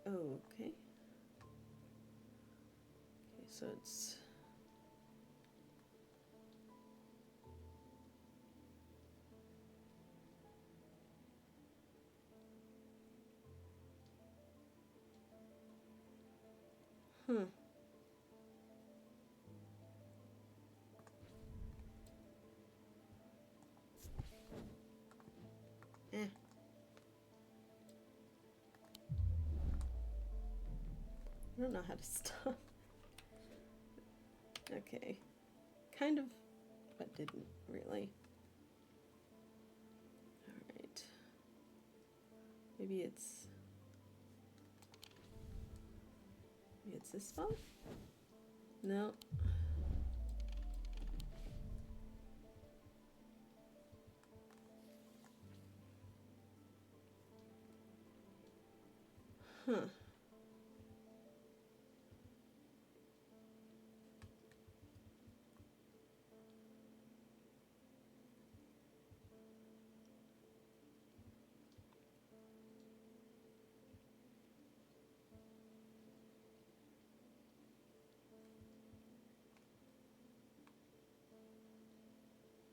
Okay. Okay, so it's Eh. I don't know how to stop. Okay. Kind of, but didn't really. Alright. Maybe it's this spot? No. Huh.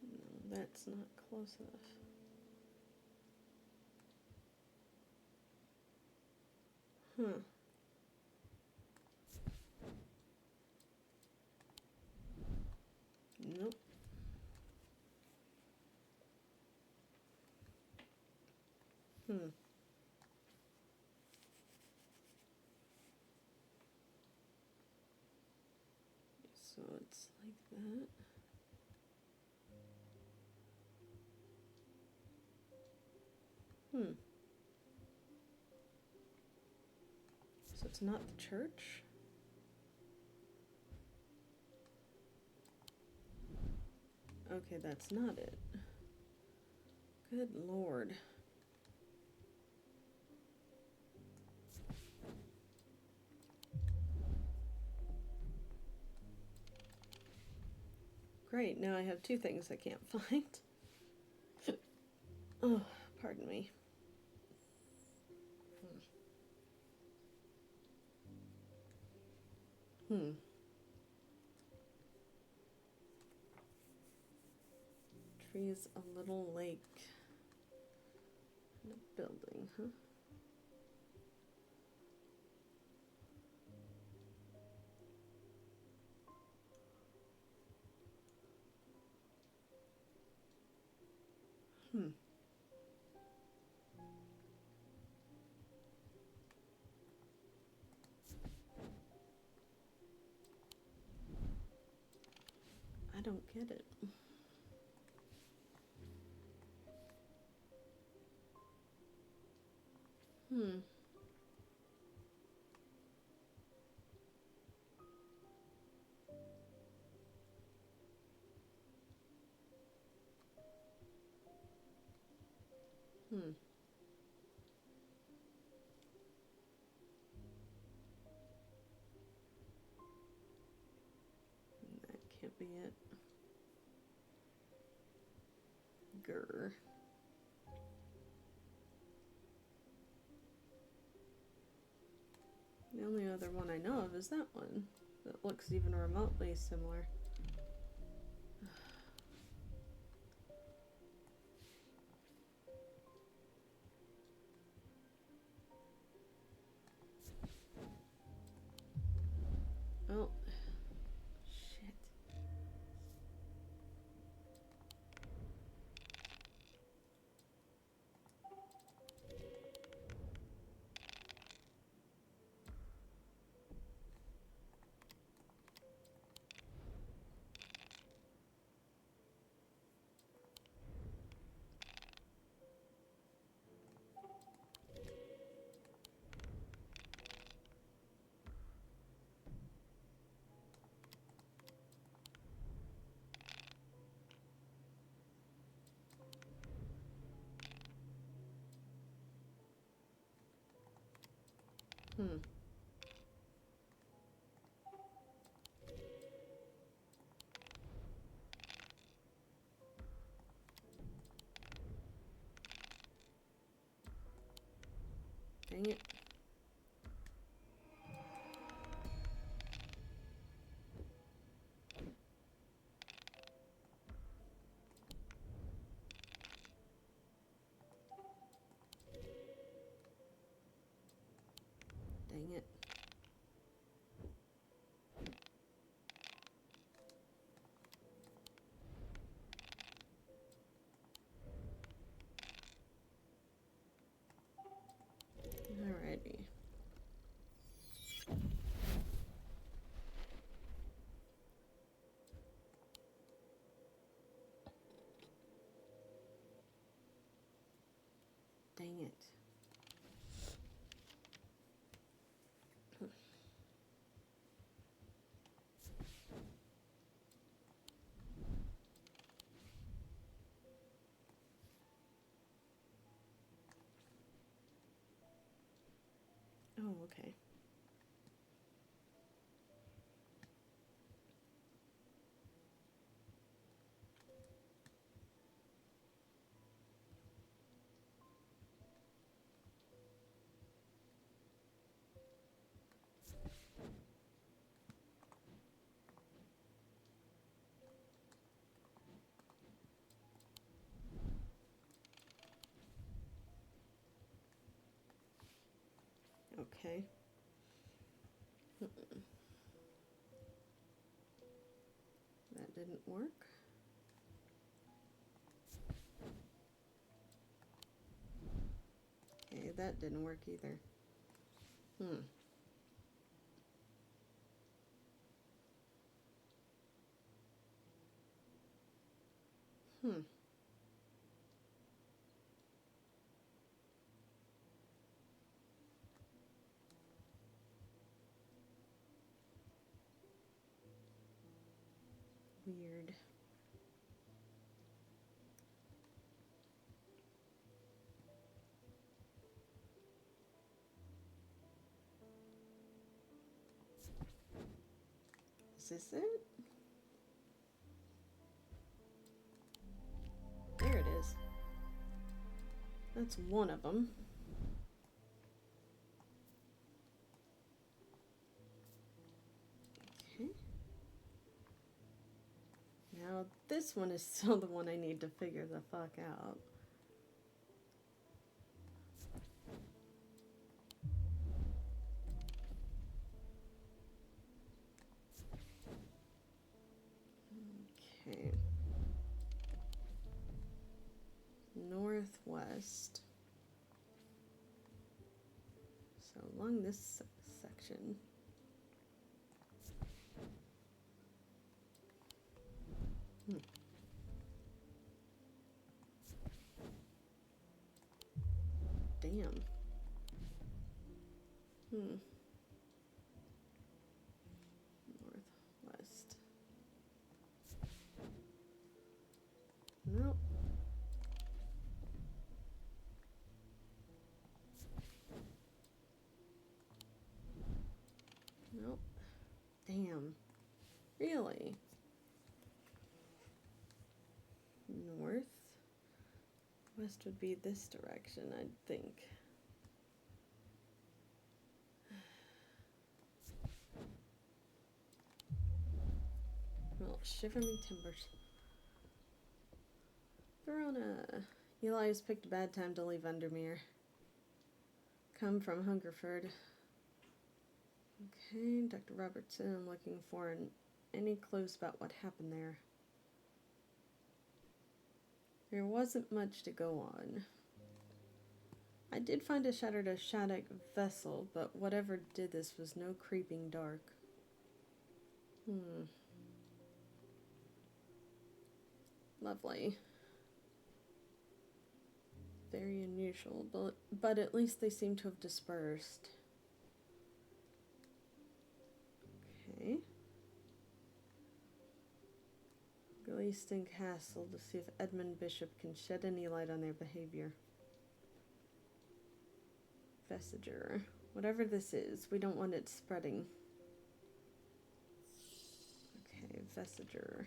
No, that's not close enough. Huh. Nope. So it's like that. So it's not the church? Okay, that's not it. Good Lord. Great, now I have two things I can't find. Oh, pardon me. Trees, a little lake, and a building, huh? I don't get it. sure. The only other one I know of is that one that looks even remotely similar. Oh, shit. Hmm. Dang it. Dang it. Alrighty. Dang it. Oh, okay. Okay. That didn't work. Okay, that didn't work either. Hmm. Hmm. Weird. Is this it? There it is. That's one of them. Okay. Now this one is still the one I need to figure the fuck out. Okay. Northwest. So along this section. Hmm. Damn. Hmm. Northwest. Nope. Nope. Damn. Really? North. West would be this direction, I'd think. Well, shiver me timbers. Verona. Eli has picked a bad time to leave Undermere. Come from Hungerford. Okay, Dr. Robertson, I'm looking for any clues about what happened there. There wasn't much to go on. I did find a shattered Ashadic vessel, but whatever did this was no creeping dark. Lovely. Very unusual, but at least they seem to have dispersed. Okay. Gleaston Castle to see if Edmund Bishop can shed any light on their behavior. Vestiger. Whatever this is, we don't want it spreading. Okay, Vestiger.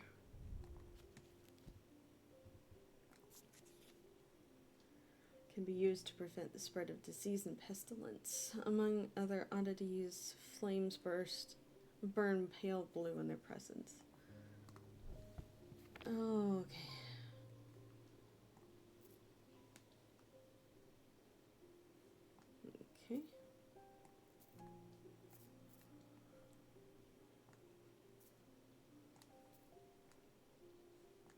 Can be used to prevent the spread of disease and pestilence. Among other oddities, flames burn pale blue in their presence. Oh, okay. Okay.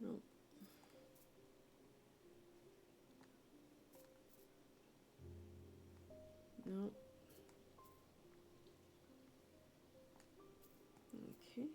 Nope. Nope. Okay.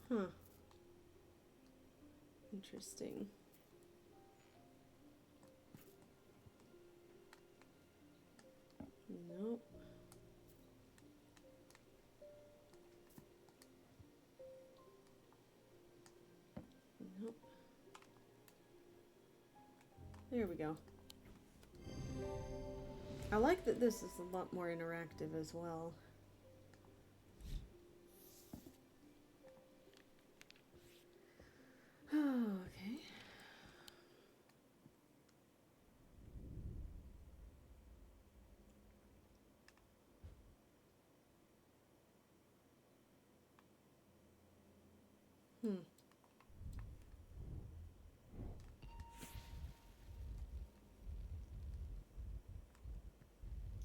Huh. Interesting. Nope. Nope. There we go. I like that this is a lot more interactive as well. Okay.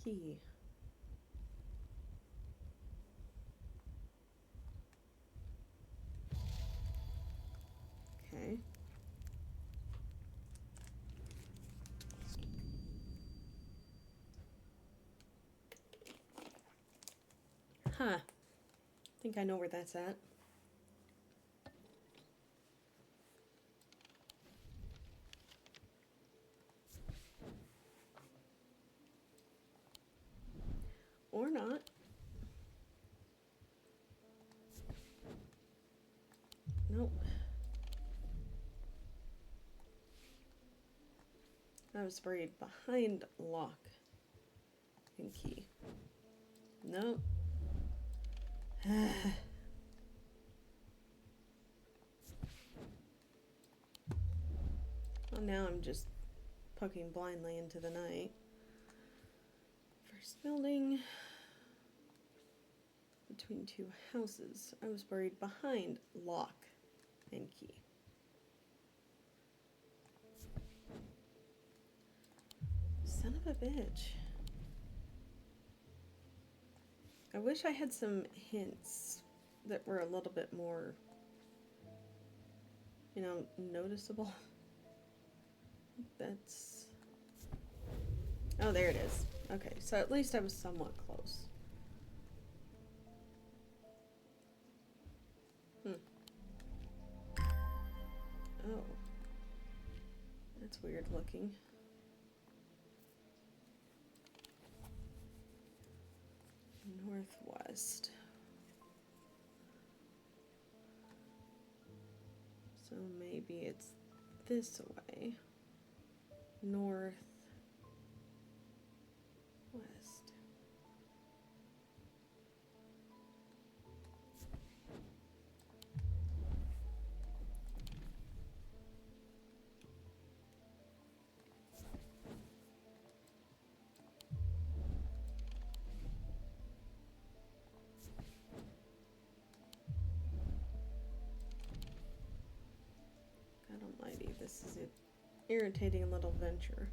Key. Okay. Huh. I think I know where that's at. Or not. Nope. I was buried behind lock and key. Nope. Well, now I'm just poking blindly into the night. First building. Between two houses. I was buried behind lock and key. Son of a bitch. I wish I had some hints that were a little bit more, you know, noticeable. That's... Oh, there it is. Okay, so at least I was somewhat close. Oh. That's weird looking. northwest. So maybe it's this way. Northwest. God almighty, this is an irritating little venture.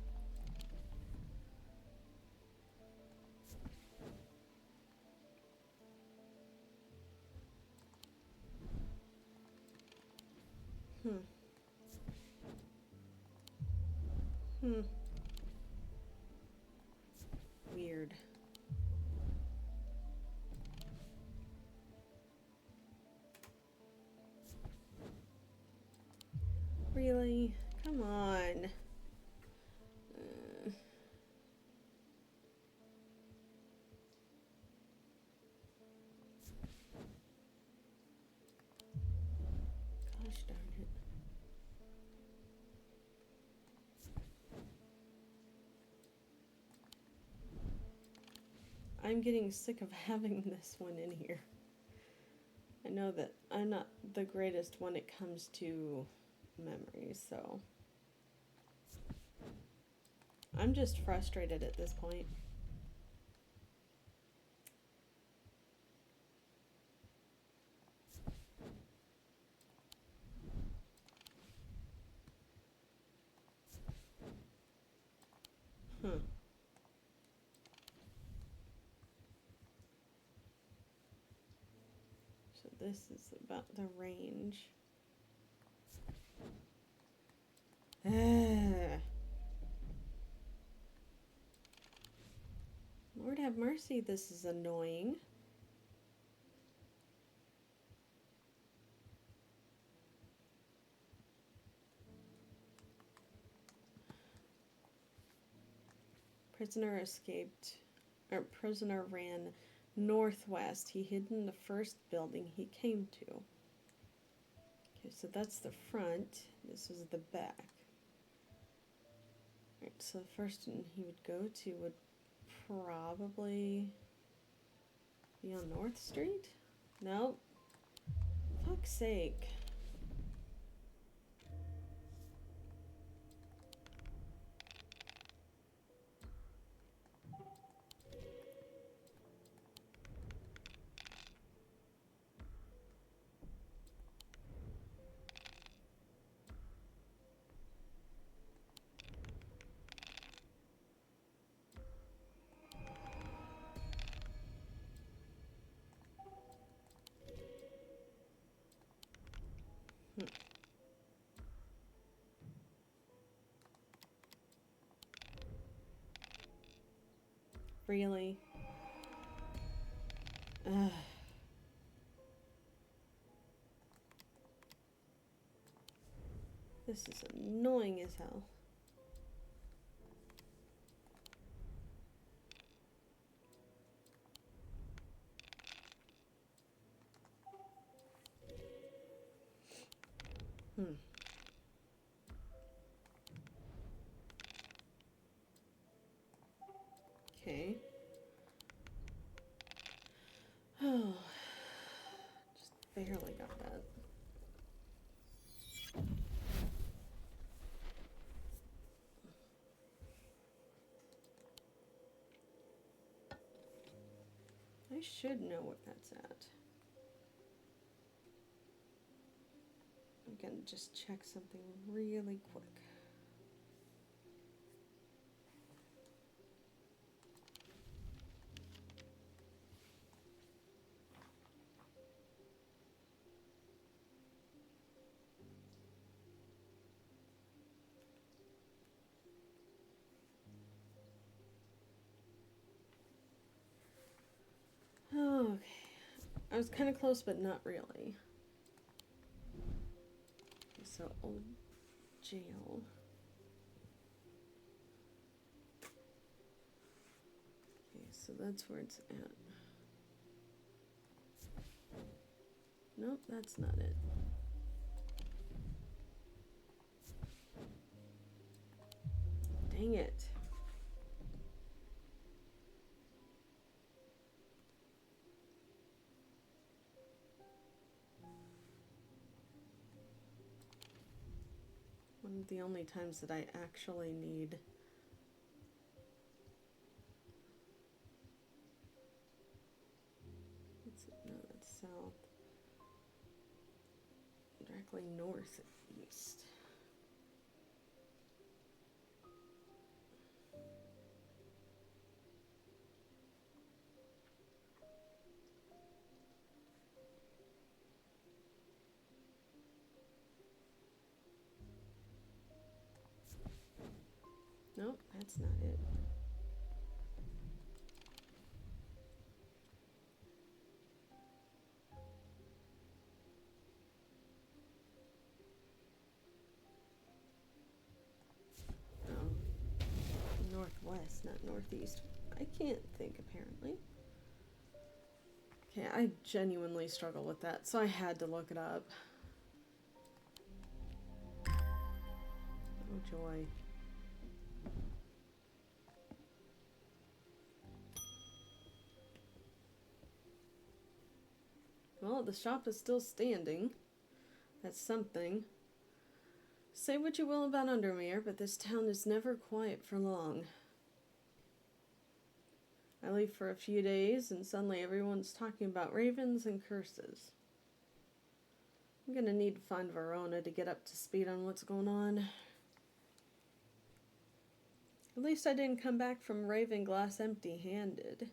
Weird. Really? Come on. Gosh darn it. I'm getting sick of having this one in here. I know that I'm not the greatest when it comes to memories, so I'm just frustrated at this point. So this is about the range. Lord have mercy, this is annoying. Prisoner escaped, or prisoner ran northwest. He hid in the first building he came to. Okay, so that's the front. This is the back. Alright, so the first one he would go to would probably be on North Street? Nope. Fuck's sake. Really? Ugh. This is annoying as hell. Okay. Oh, just barely got that. I should know what that's at. I'm gonna just check something really quick. Okay. I was kind of close, but not really. So, old jail. Okay, so that's where it's at. Nope, that's not it. Dang it. One of the only times that I actually need. No, that's south. Directly northeast. Nope, that's not it. Northwest, not northeast. I can't think, apparently. Okay, I genuinely struggle with that, so I had to look it up. Oh joy. Well, the shop is still standing. That's something. Say what you will about Undermere, but this town is never quiet for long. I leave for a few days, and suddenly everyone's talking about ravens and curses. I'm gonna need to find Verona to get up to speed on what's going on. At least I didn't come back from Ravenglass empty-handed.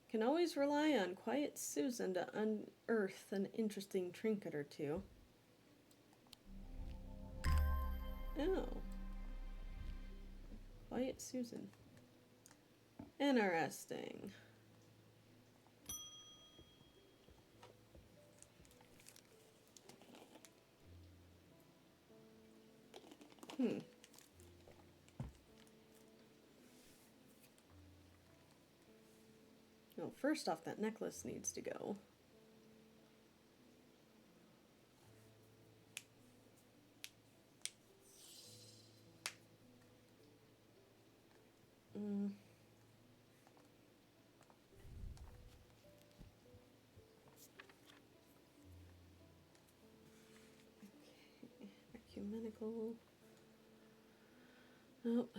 Can always rely on quiet Susan to unearth an interesting trinket or two. Oh. Quiet Susan. Interesting. Well, first off, that necklace needs to go. Ecumenical. Nope.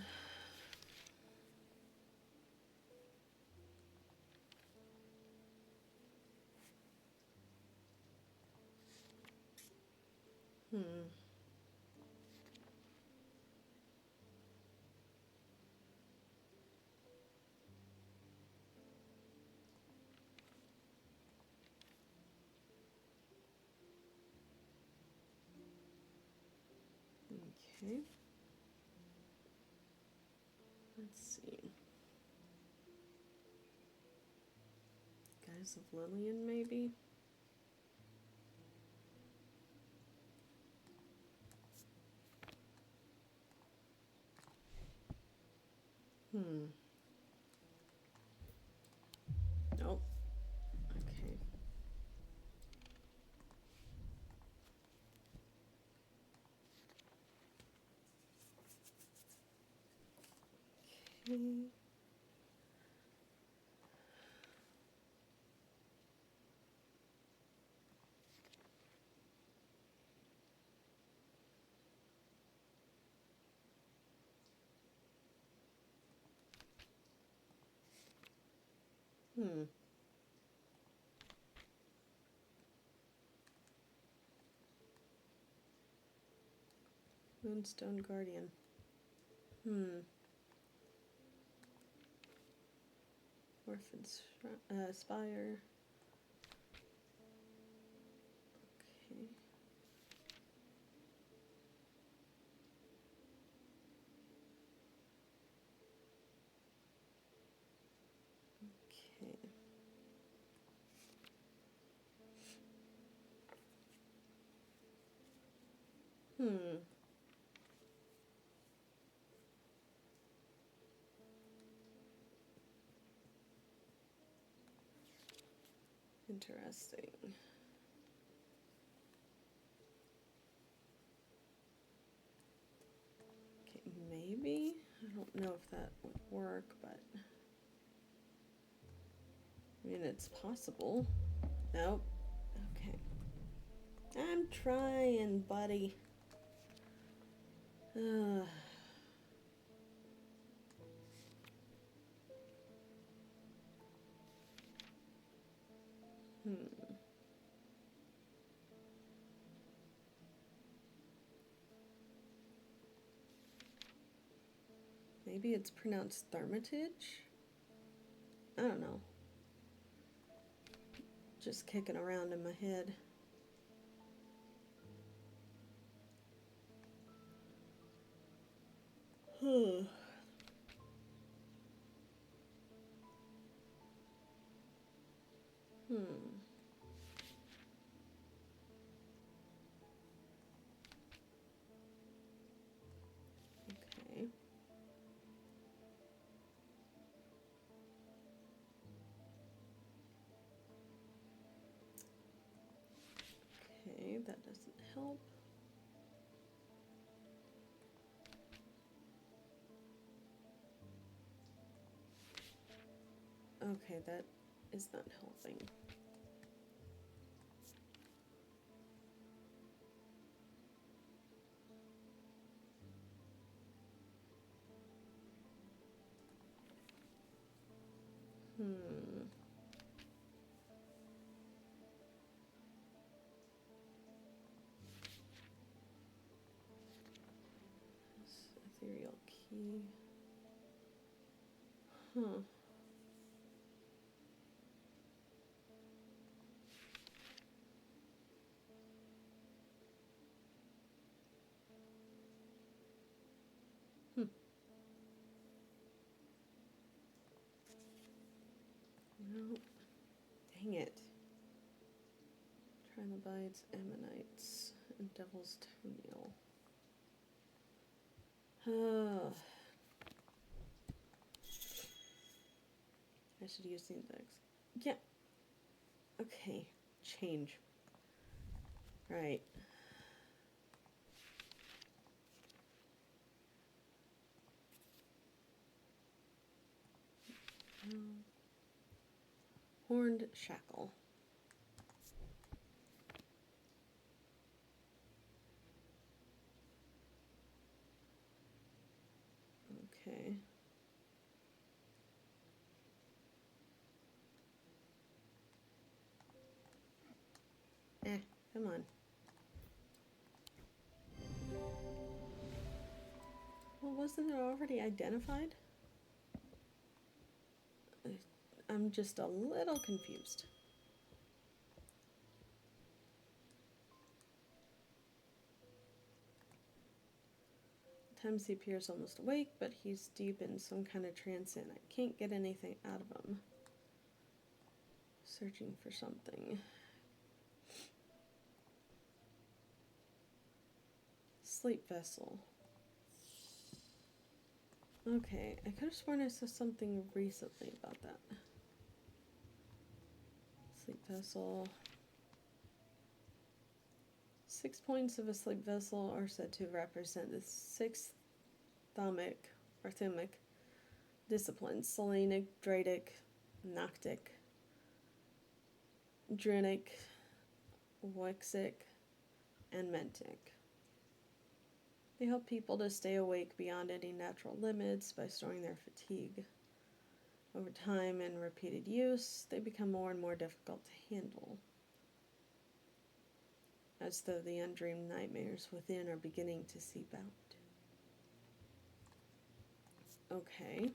Okay. Let's see. Guys of Lillian, maybe? Nope. Okay. Okay. Moonstone Guardian. Orphan Spire. Okay. Okay. Interesting. don't know if that would work, but I mean, it's possible. Nope. Okay. I'm trying, buddy. Hmm. Maybe it's pronounced Thermitage? I don't know. Just kicking around in my head. Hmm. Okay. Okay, that doesn't help. Okay, that is not helping. Ethereal key. Huh. No. Dang it. Trilobites, ammonites, and devil's toenail. I should use the index. Yeah. Okay. Change. Right. Horned shackle. Okay. Come on. Well, wasn't it already identified? I'm just a little confused. At times he appears almost awake, but he's deep in some kind of trance and I can't get anything out of him. Searching for something. Sleep vessel. Okay, I could have sworn I saw something recently about that. Sleep vessel. 6 points of a sleep vessel are said to represent the 6 thymic disciplines: Selenic, Dradic, Noctic, Drinic, Wexic, and Mentic. They help people to stay awake beyond any natural limits by storing their fatigue. Over time and repeated use, they become more and more difficult to handle, as though the undreamed nightmares within are beginning to seep out. Okay.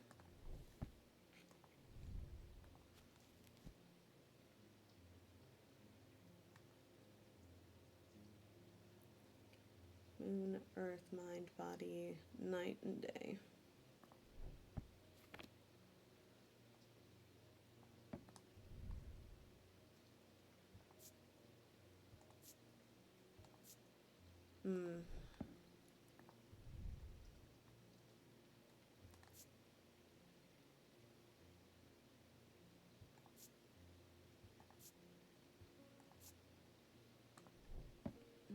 Moon, earth, mind, body, night and day.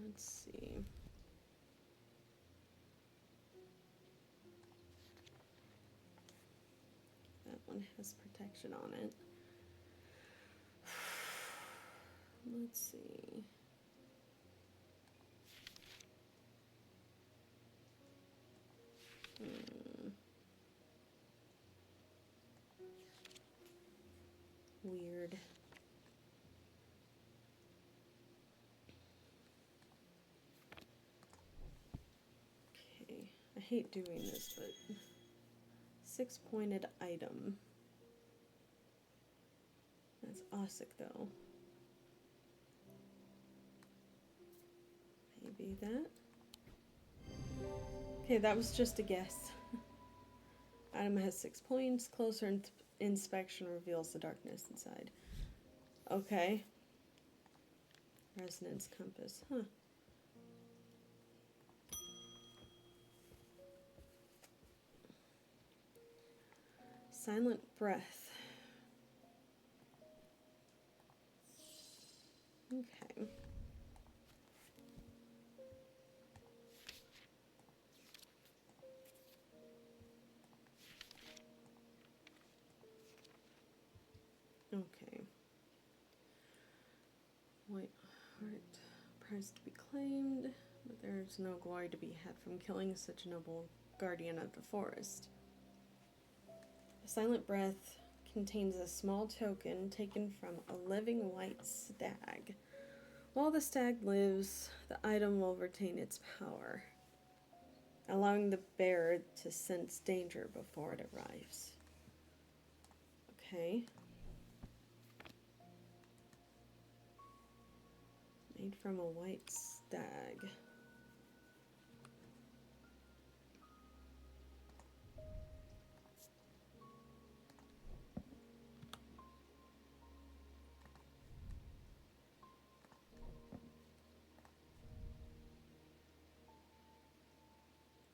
Let's see. one has protection on it. Let's see. Weird. Okay, I hate doing this, but 6-pointed item. That's Ossic though. Maybe that? Okay, that was just a guess. Item has 6 points. Closer inspection reveals the darkness inside. Okay. Resonance compass. Huh. Silent breath. Okay. Okay. White heart. Prize to be claimed, but there is no glory to be had from killing such a noble guardian of the forest. A silent breath contains a small token taken from a living white stag. While the stag lives, the item will retain its power, allowing the bearer to sense danger before it arrives. Okay. Made from a white stag.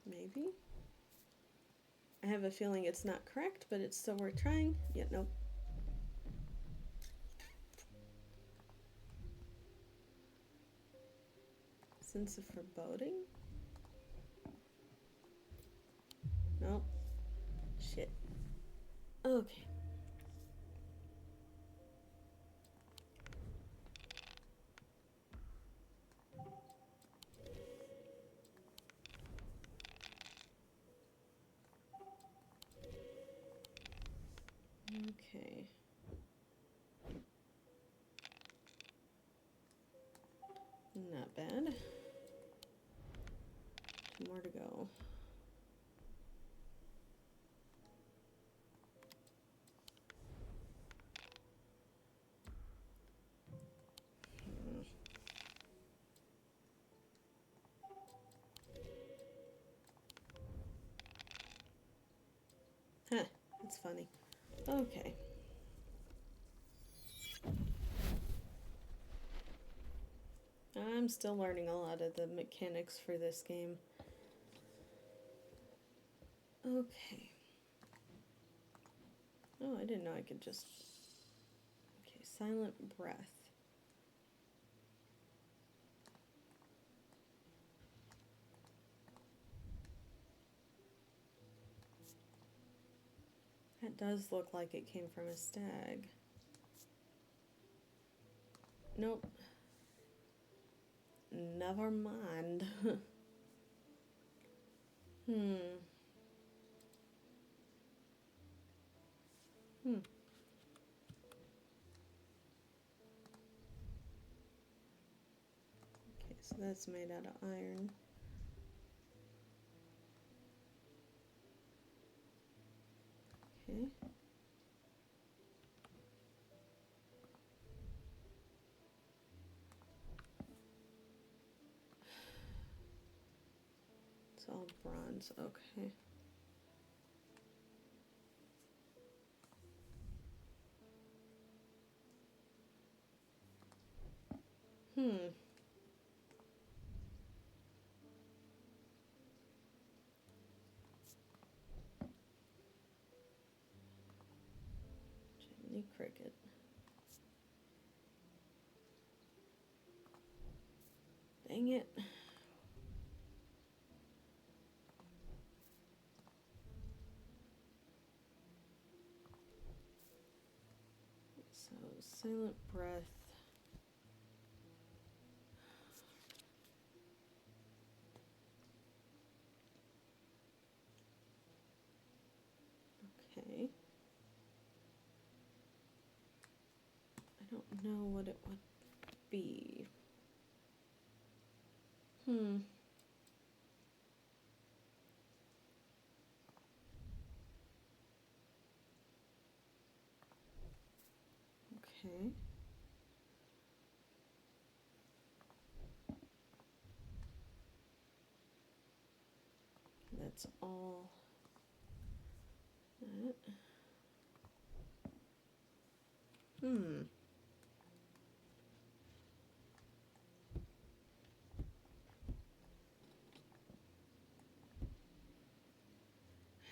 Maybe? I have a feeling it's not correct, but it's still worth trying. Yeah, nope. Sense of foreboding? Nope. Shit. Okay. Okay. Not bad. 2 more to go. Huh, that's funny. Okay. I'm still learning a lot of the mechanics for this game. Okay. Oh, I didn't know I could just... Okay, silent breath. That does look like it came from a stag. Nope. Never mind. Hmm. Okay, so that's made out of iron. Okay. It's all bronze. Okay. Hmm. Chimney cricket. Dang it. Silent breath. Okay. I don't know what it would be. Okay. That's all that.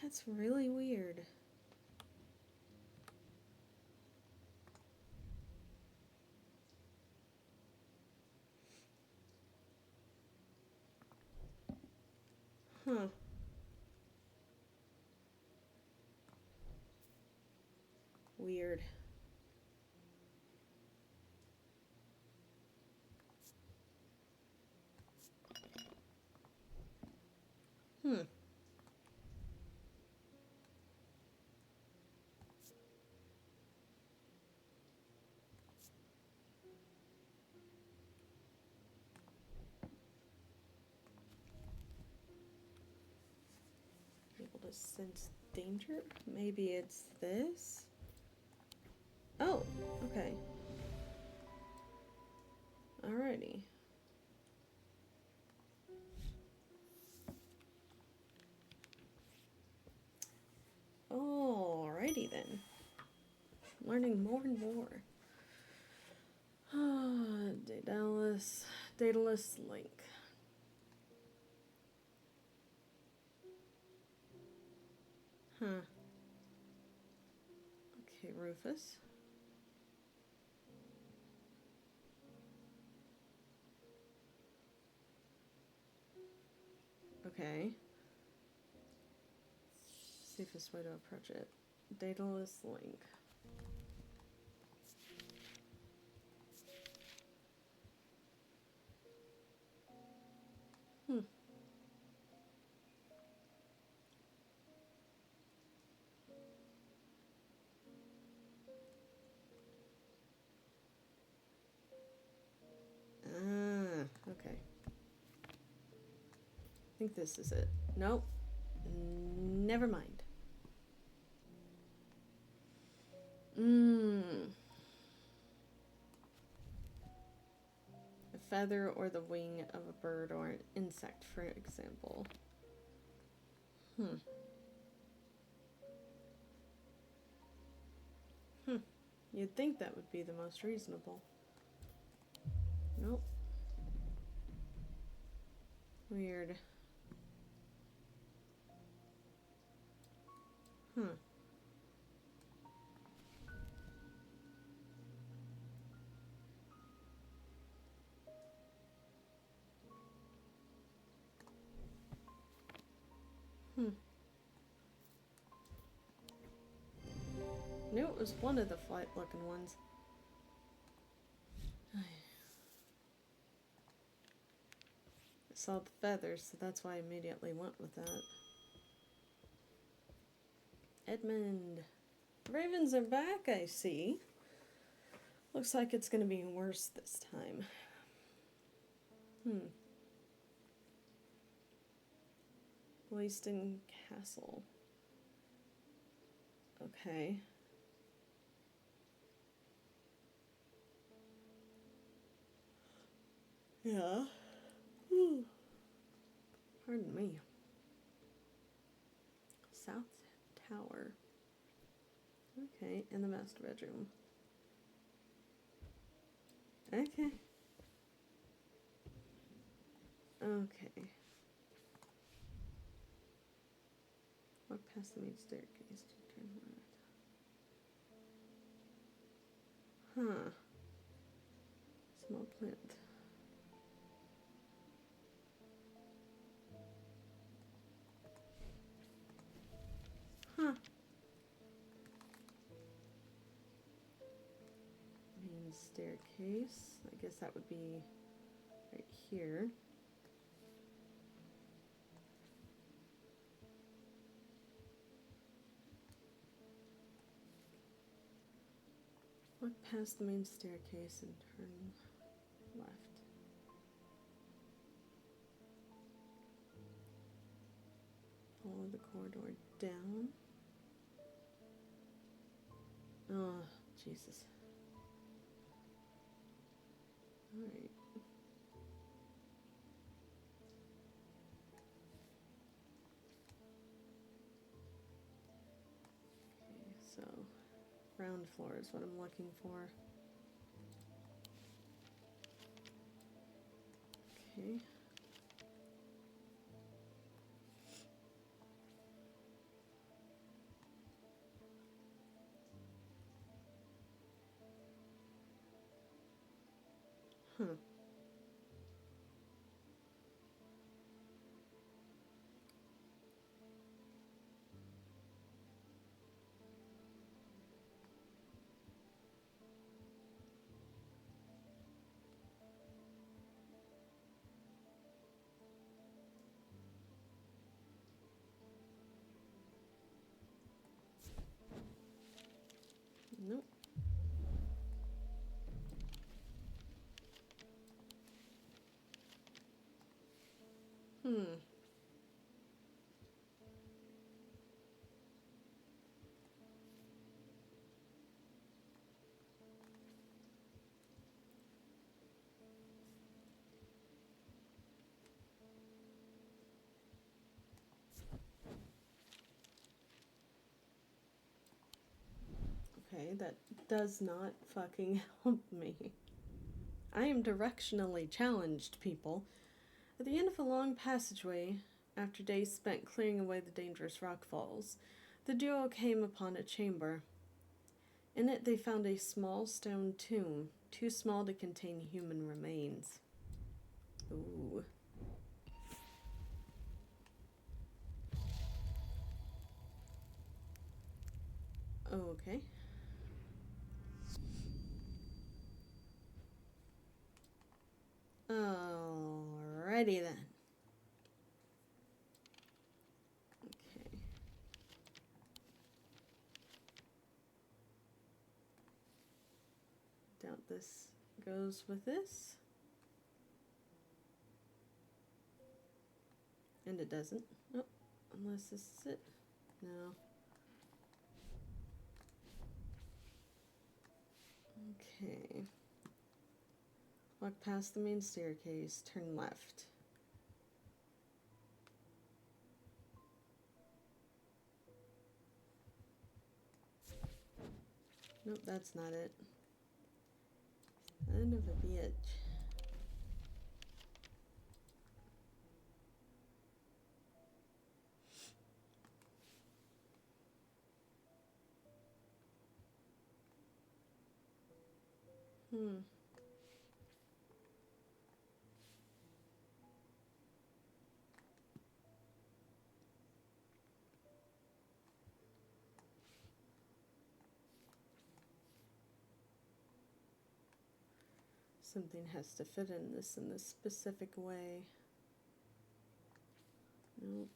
That's really weird. Huh. Weird. Hmm. Able to sense danger? Maybe it's this? Oh, okay. Alrighty. Alrighty then. Learning more and more. Daedalus link. Huh. Okay, Rufus. Okay. Safest way to approach it. Daedalus link. Okay. I think this is it. Nope. Never mind. A feather or the wing of a bird or an insect, for example. You'd think that would be the most reasonable. Nope. Weird. Knew it was one of the flight-looking ones. I saw the feathers, so that's why I immediately went with that. Edmund. Ravens are back, I see. Looks like it's going to be worse this time. Leyston Castle. Okay. Yeah. Pardon me. South Tower. Okay, in the master bedroom. Okay. Okay. Walk past the main staircase to turn left. Huh. Small plant. Huh. staircase. I guess that would be right here. Walk past the main staircase and turn left. Follow the corridor down. Oh, Jesus. Alright. Okay, so ground floor is what I'm looking for. Okay. Huh. Nope. Hmm. Okay, that does not fucking help me. I am directionally challenged, people. At the end of a long passageway, after days spent clearing away the dangerous rockfalls, the duo came upon a chamber. In it they found a small stone tomb, too small to contain human remains. Ooh. Okay. Alrighty then. Okay. Doubt this goes with this. And it doesn't. Oh, unless this is it. No. Okay. Walk past the main staircase, turn left. Nope, that's not it. Son of a bitch. Something has to fit in this specific way. Nope.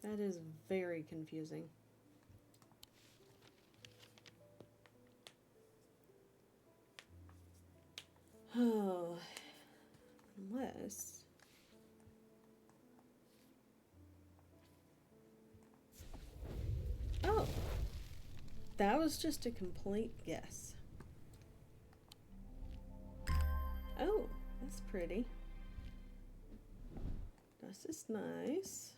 That is very confusing. Oh, unless... Oh, that was just a complete guess. Oh, that's pretty. This is nice.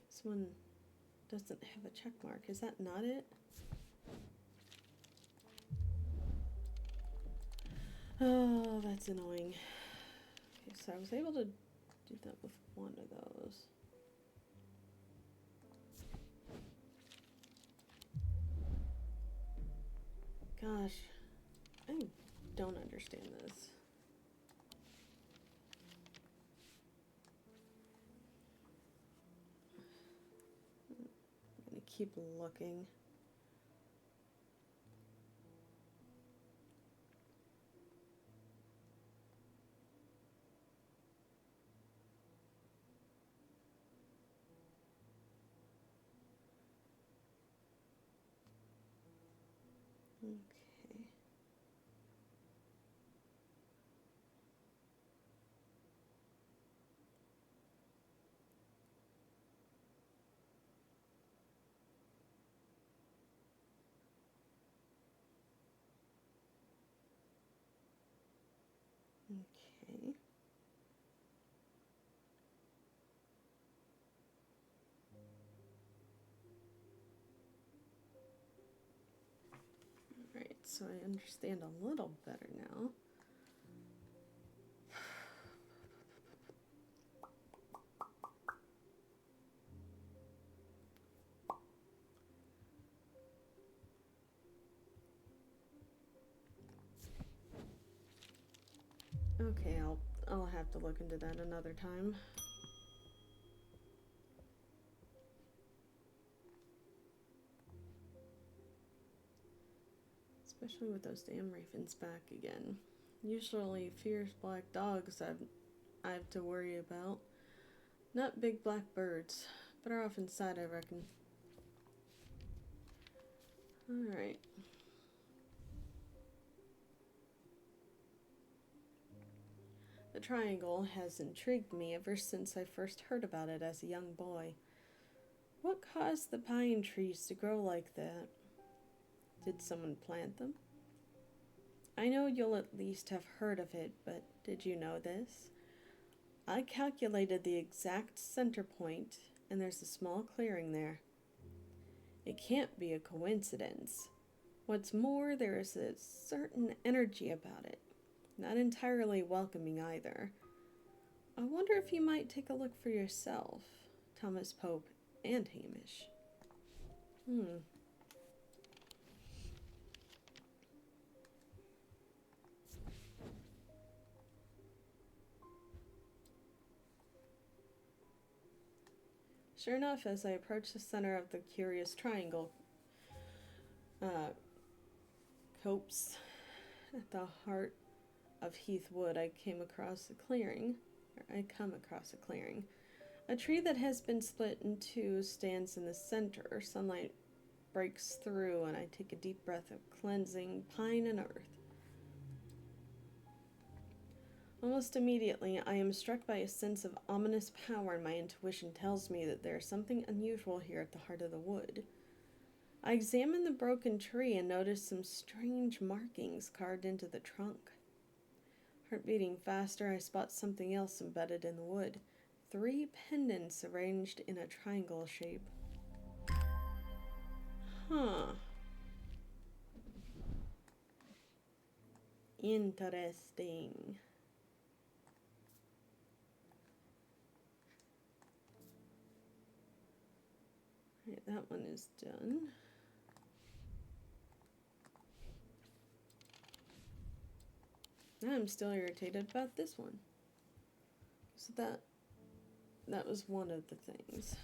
This one doesn't have a check mark. Is that not it? Oh, that's annoying. Okay, so I was able to do that with one of those. Gosh, I don't understand this. I'm gonna keep looking. Okay. Okay. Alright, so I understand a little better now. Okay, I'll have to look into that another time. Especially with those damn ravens back again. Usually fierce black dogs I have to worry about. Not big black birds. Better off inside, I reckon. Alright. The triangle has intrigued me ever since I first heard about it as a young boy. What caused the pine trees to grow like that? Did someone plant them? I know you'll at least have heard of it, but did you know this? I calculated the exact center point, and there's a small clearing there. It can't be a coincidence. What's more, there is a certain energy about it. Not entirely welcoming either. I wonder if you might take a look for yourself, Thomas Pope and Hamish. Sure enough, as I approached the center of the curious triangle, copse at the heart of Heath Wood, I come across a clearing. A tree that has been split in two stands in the center. Sunlight breaks through, and I take a deep breath of cleansing pine and earth. Almost immediately, I am struck by a sense of ominous power, and my intuition tells me that there is something unusual here at the heart of the wood. I examine the broken tree and notice some strange markings carved into the trunk. Heart beating faster, I spot something else embedded in the wood. 3 pendants arranged in a triangle shape. Huh. Interesting. Right, that one is done. I'm still irritated about this one. So that was one of the things.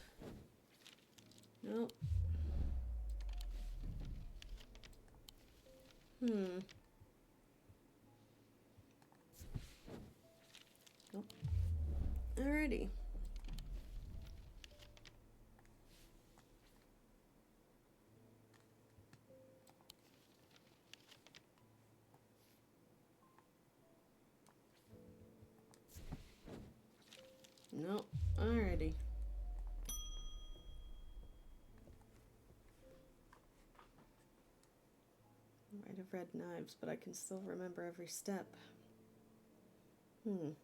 Nope. Nope. Alrighty. Nope. Alrighty. Might have read knives, but I can still remember every step. I'd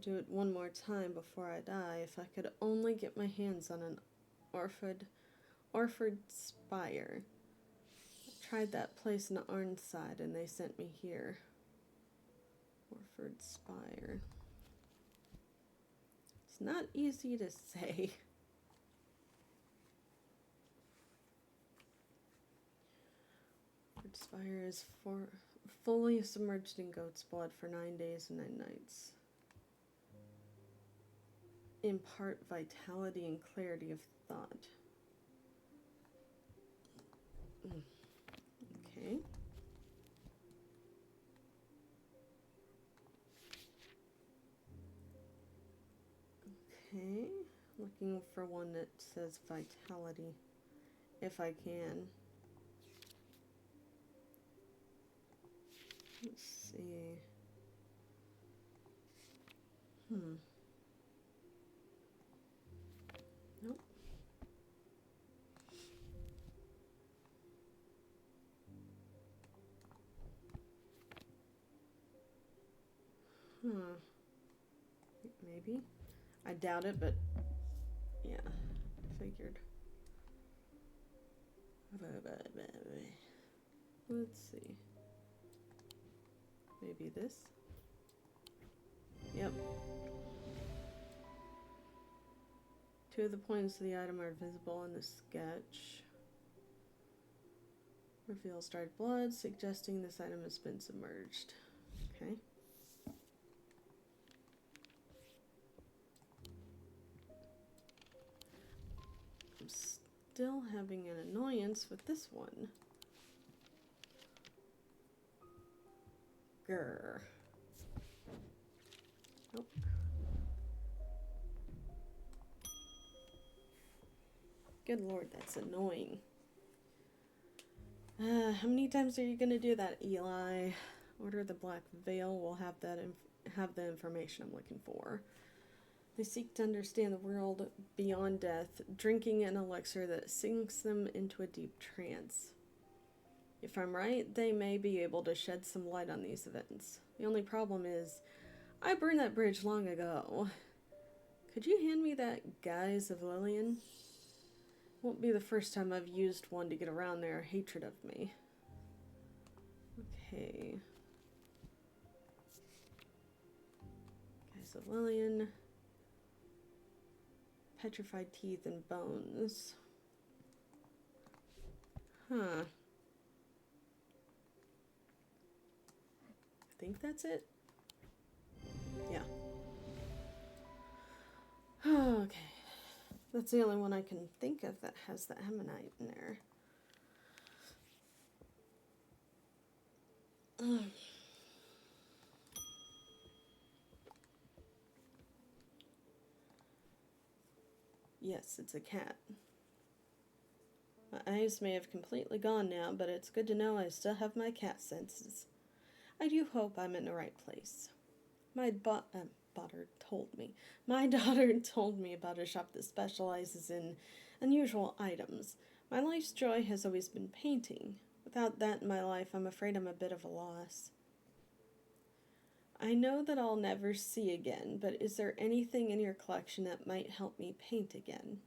do it one more time before I die. If I could only get my hands on an Orford Spire. I tried that place in Arnside and they sent me here. Oxford Spire. It's not easy to say. Oxford Spire is fully submerged in goat's blood for 9 days and 9 nights. Impart vitality and clarity of thought. Okay. Okay. Looking for one that says vitality, if I can. Let's see. Nope. Maybe. I doubt it, but yeah, figured. Let's see. Maybe this? Yep. 2 of the points of the item are visible in the sketch. Reveals dried blood, suggesting this item has been submerged. Okay. I'm still having an annoyance with this one. Grr. Nope. Good lord, that's annoying. How many times are you gonna do that, Eli? Order the Black Veil will have the information I'm looking for. They seek to understand the world beyond death, drinking an elixir that sinks them into a deep trance. If I'm right, they may be able to shed some light on these events. The only problem is, I burned that bridge long ago. Could you hand me that Guise of Lillian? Won't be the first time I've used one to get around their hatred of me. Okay. Guise of Lillian. Petrified teeth and bones. Huh. I think that's it. Yeah. Okay. That's the only one I can think of that has the ammonite in there. Yes, it's a cat. My eyes may have completely gone now, but it's good to know I still have my cat senses. I do hope I'm in the right place. My daughter told me about a shop that specializes in unusual items. My life's joy has always been painting. Without that in my life, I'm afraid I'm a bit of a loss. I know that I'll never see again, but is there anything in your collection that might help me paint again?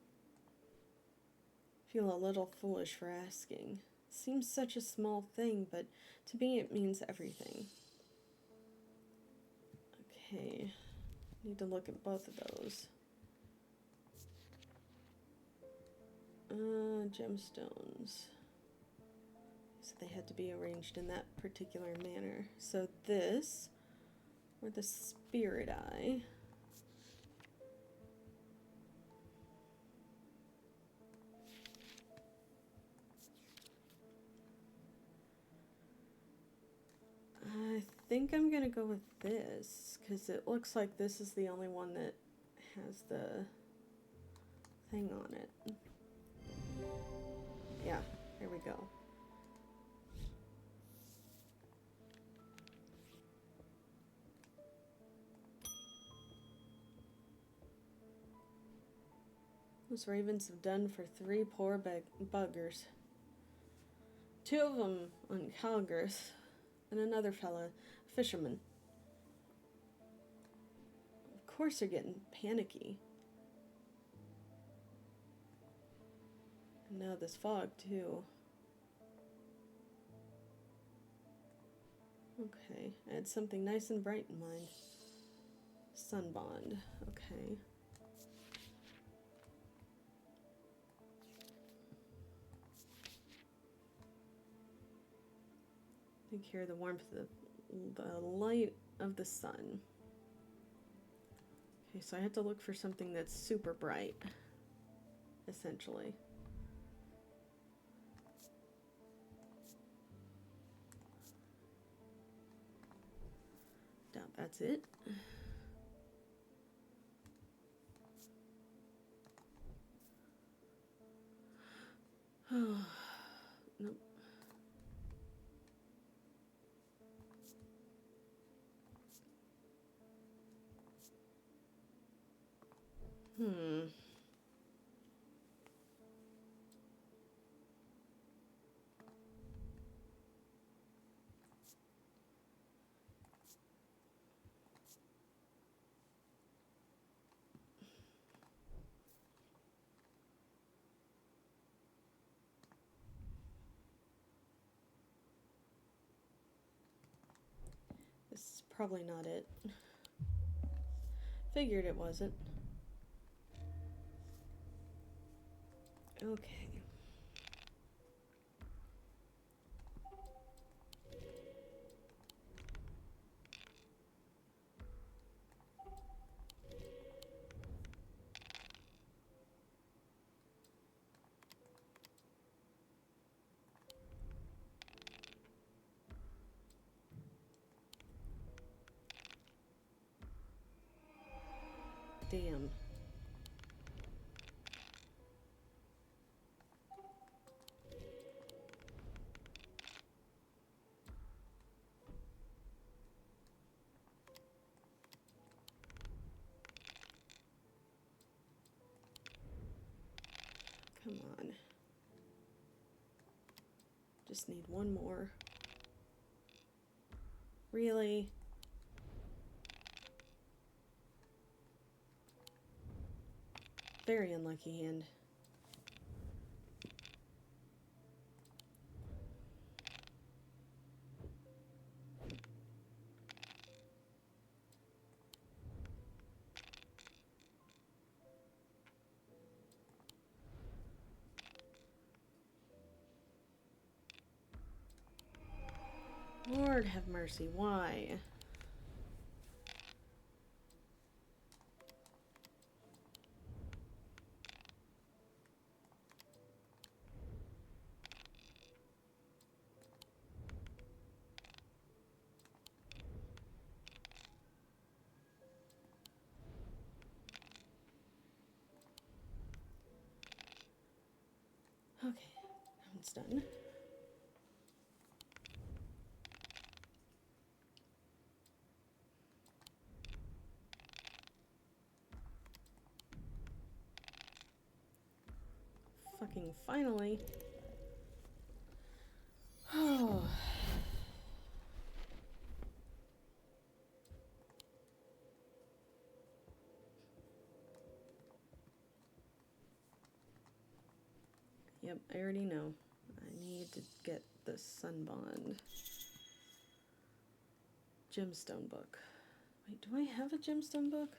Feel a little foolish for asking. Seems such a small thing, but to me it means everything. Okay, need to look at both of those. Gemstones. So they had to be arranged in that particular manner. So this, or the spirit eye. I think I'm gonna go with this, because it looks like this is the only one that has the thing on it. Yeah, here we go. Those ravens have done for 3 poor buggers. 2 of them on Calgarth, and another fella, fisherman. Of course they're getting panicky. And now this fog, too. Okay, I had something nice and bright in mind. Sun bond. Okay. I think here the warmth of the light of the sun. Okay, so I have to look for something that's super bright, essentially. Doubt that's it. Oh, nope. Hmm. This is probably not it. Figured it wasn't. Okay. Damn. Come on. Just need one more. Really? Very unlucky hand. Lord have mercy, why? Okay, it's done. Fucking finally. Oh. Yep, I already know. I need to get the sun bond. Gemstone book. Wait, do I have a gemstone book?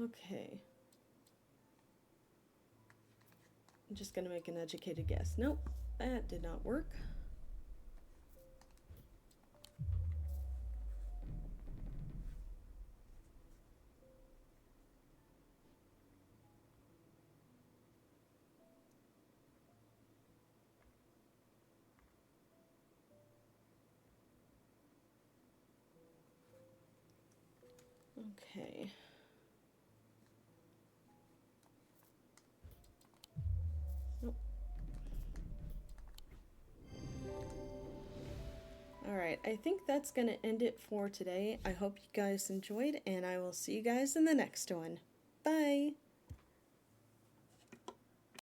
Okay. I'm just gonna make an educated guess. Nope, that did not work. Okay. Nope. Alright, I think that's going to end it for today. I hope you guys enjoyed, and I will see you guys in the next one. Bye!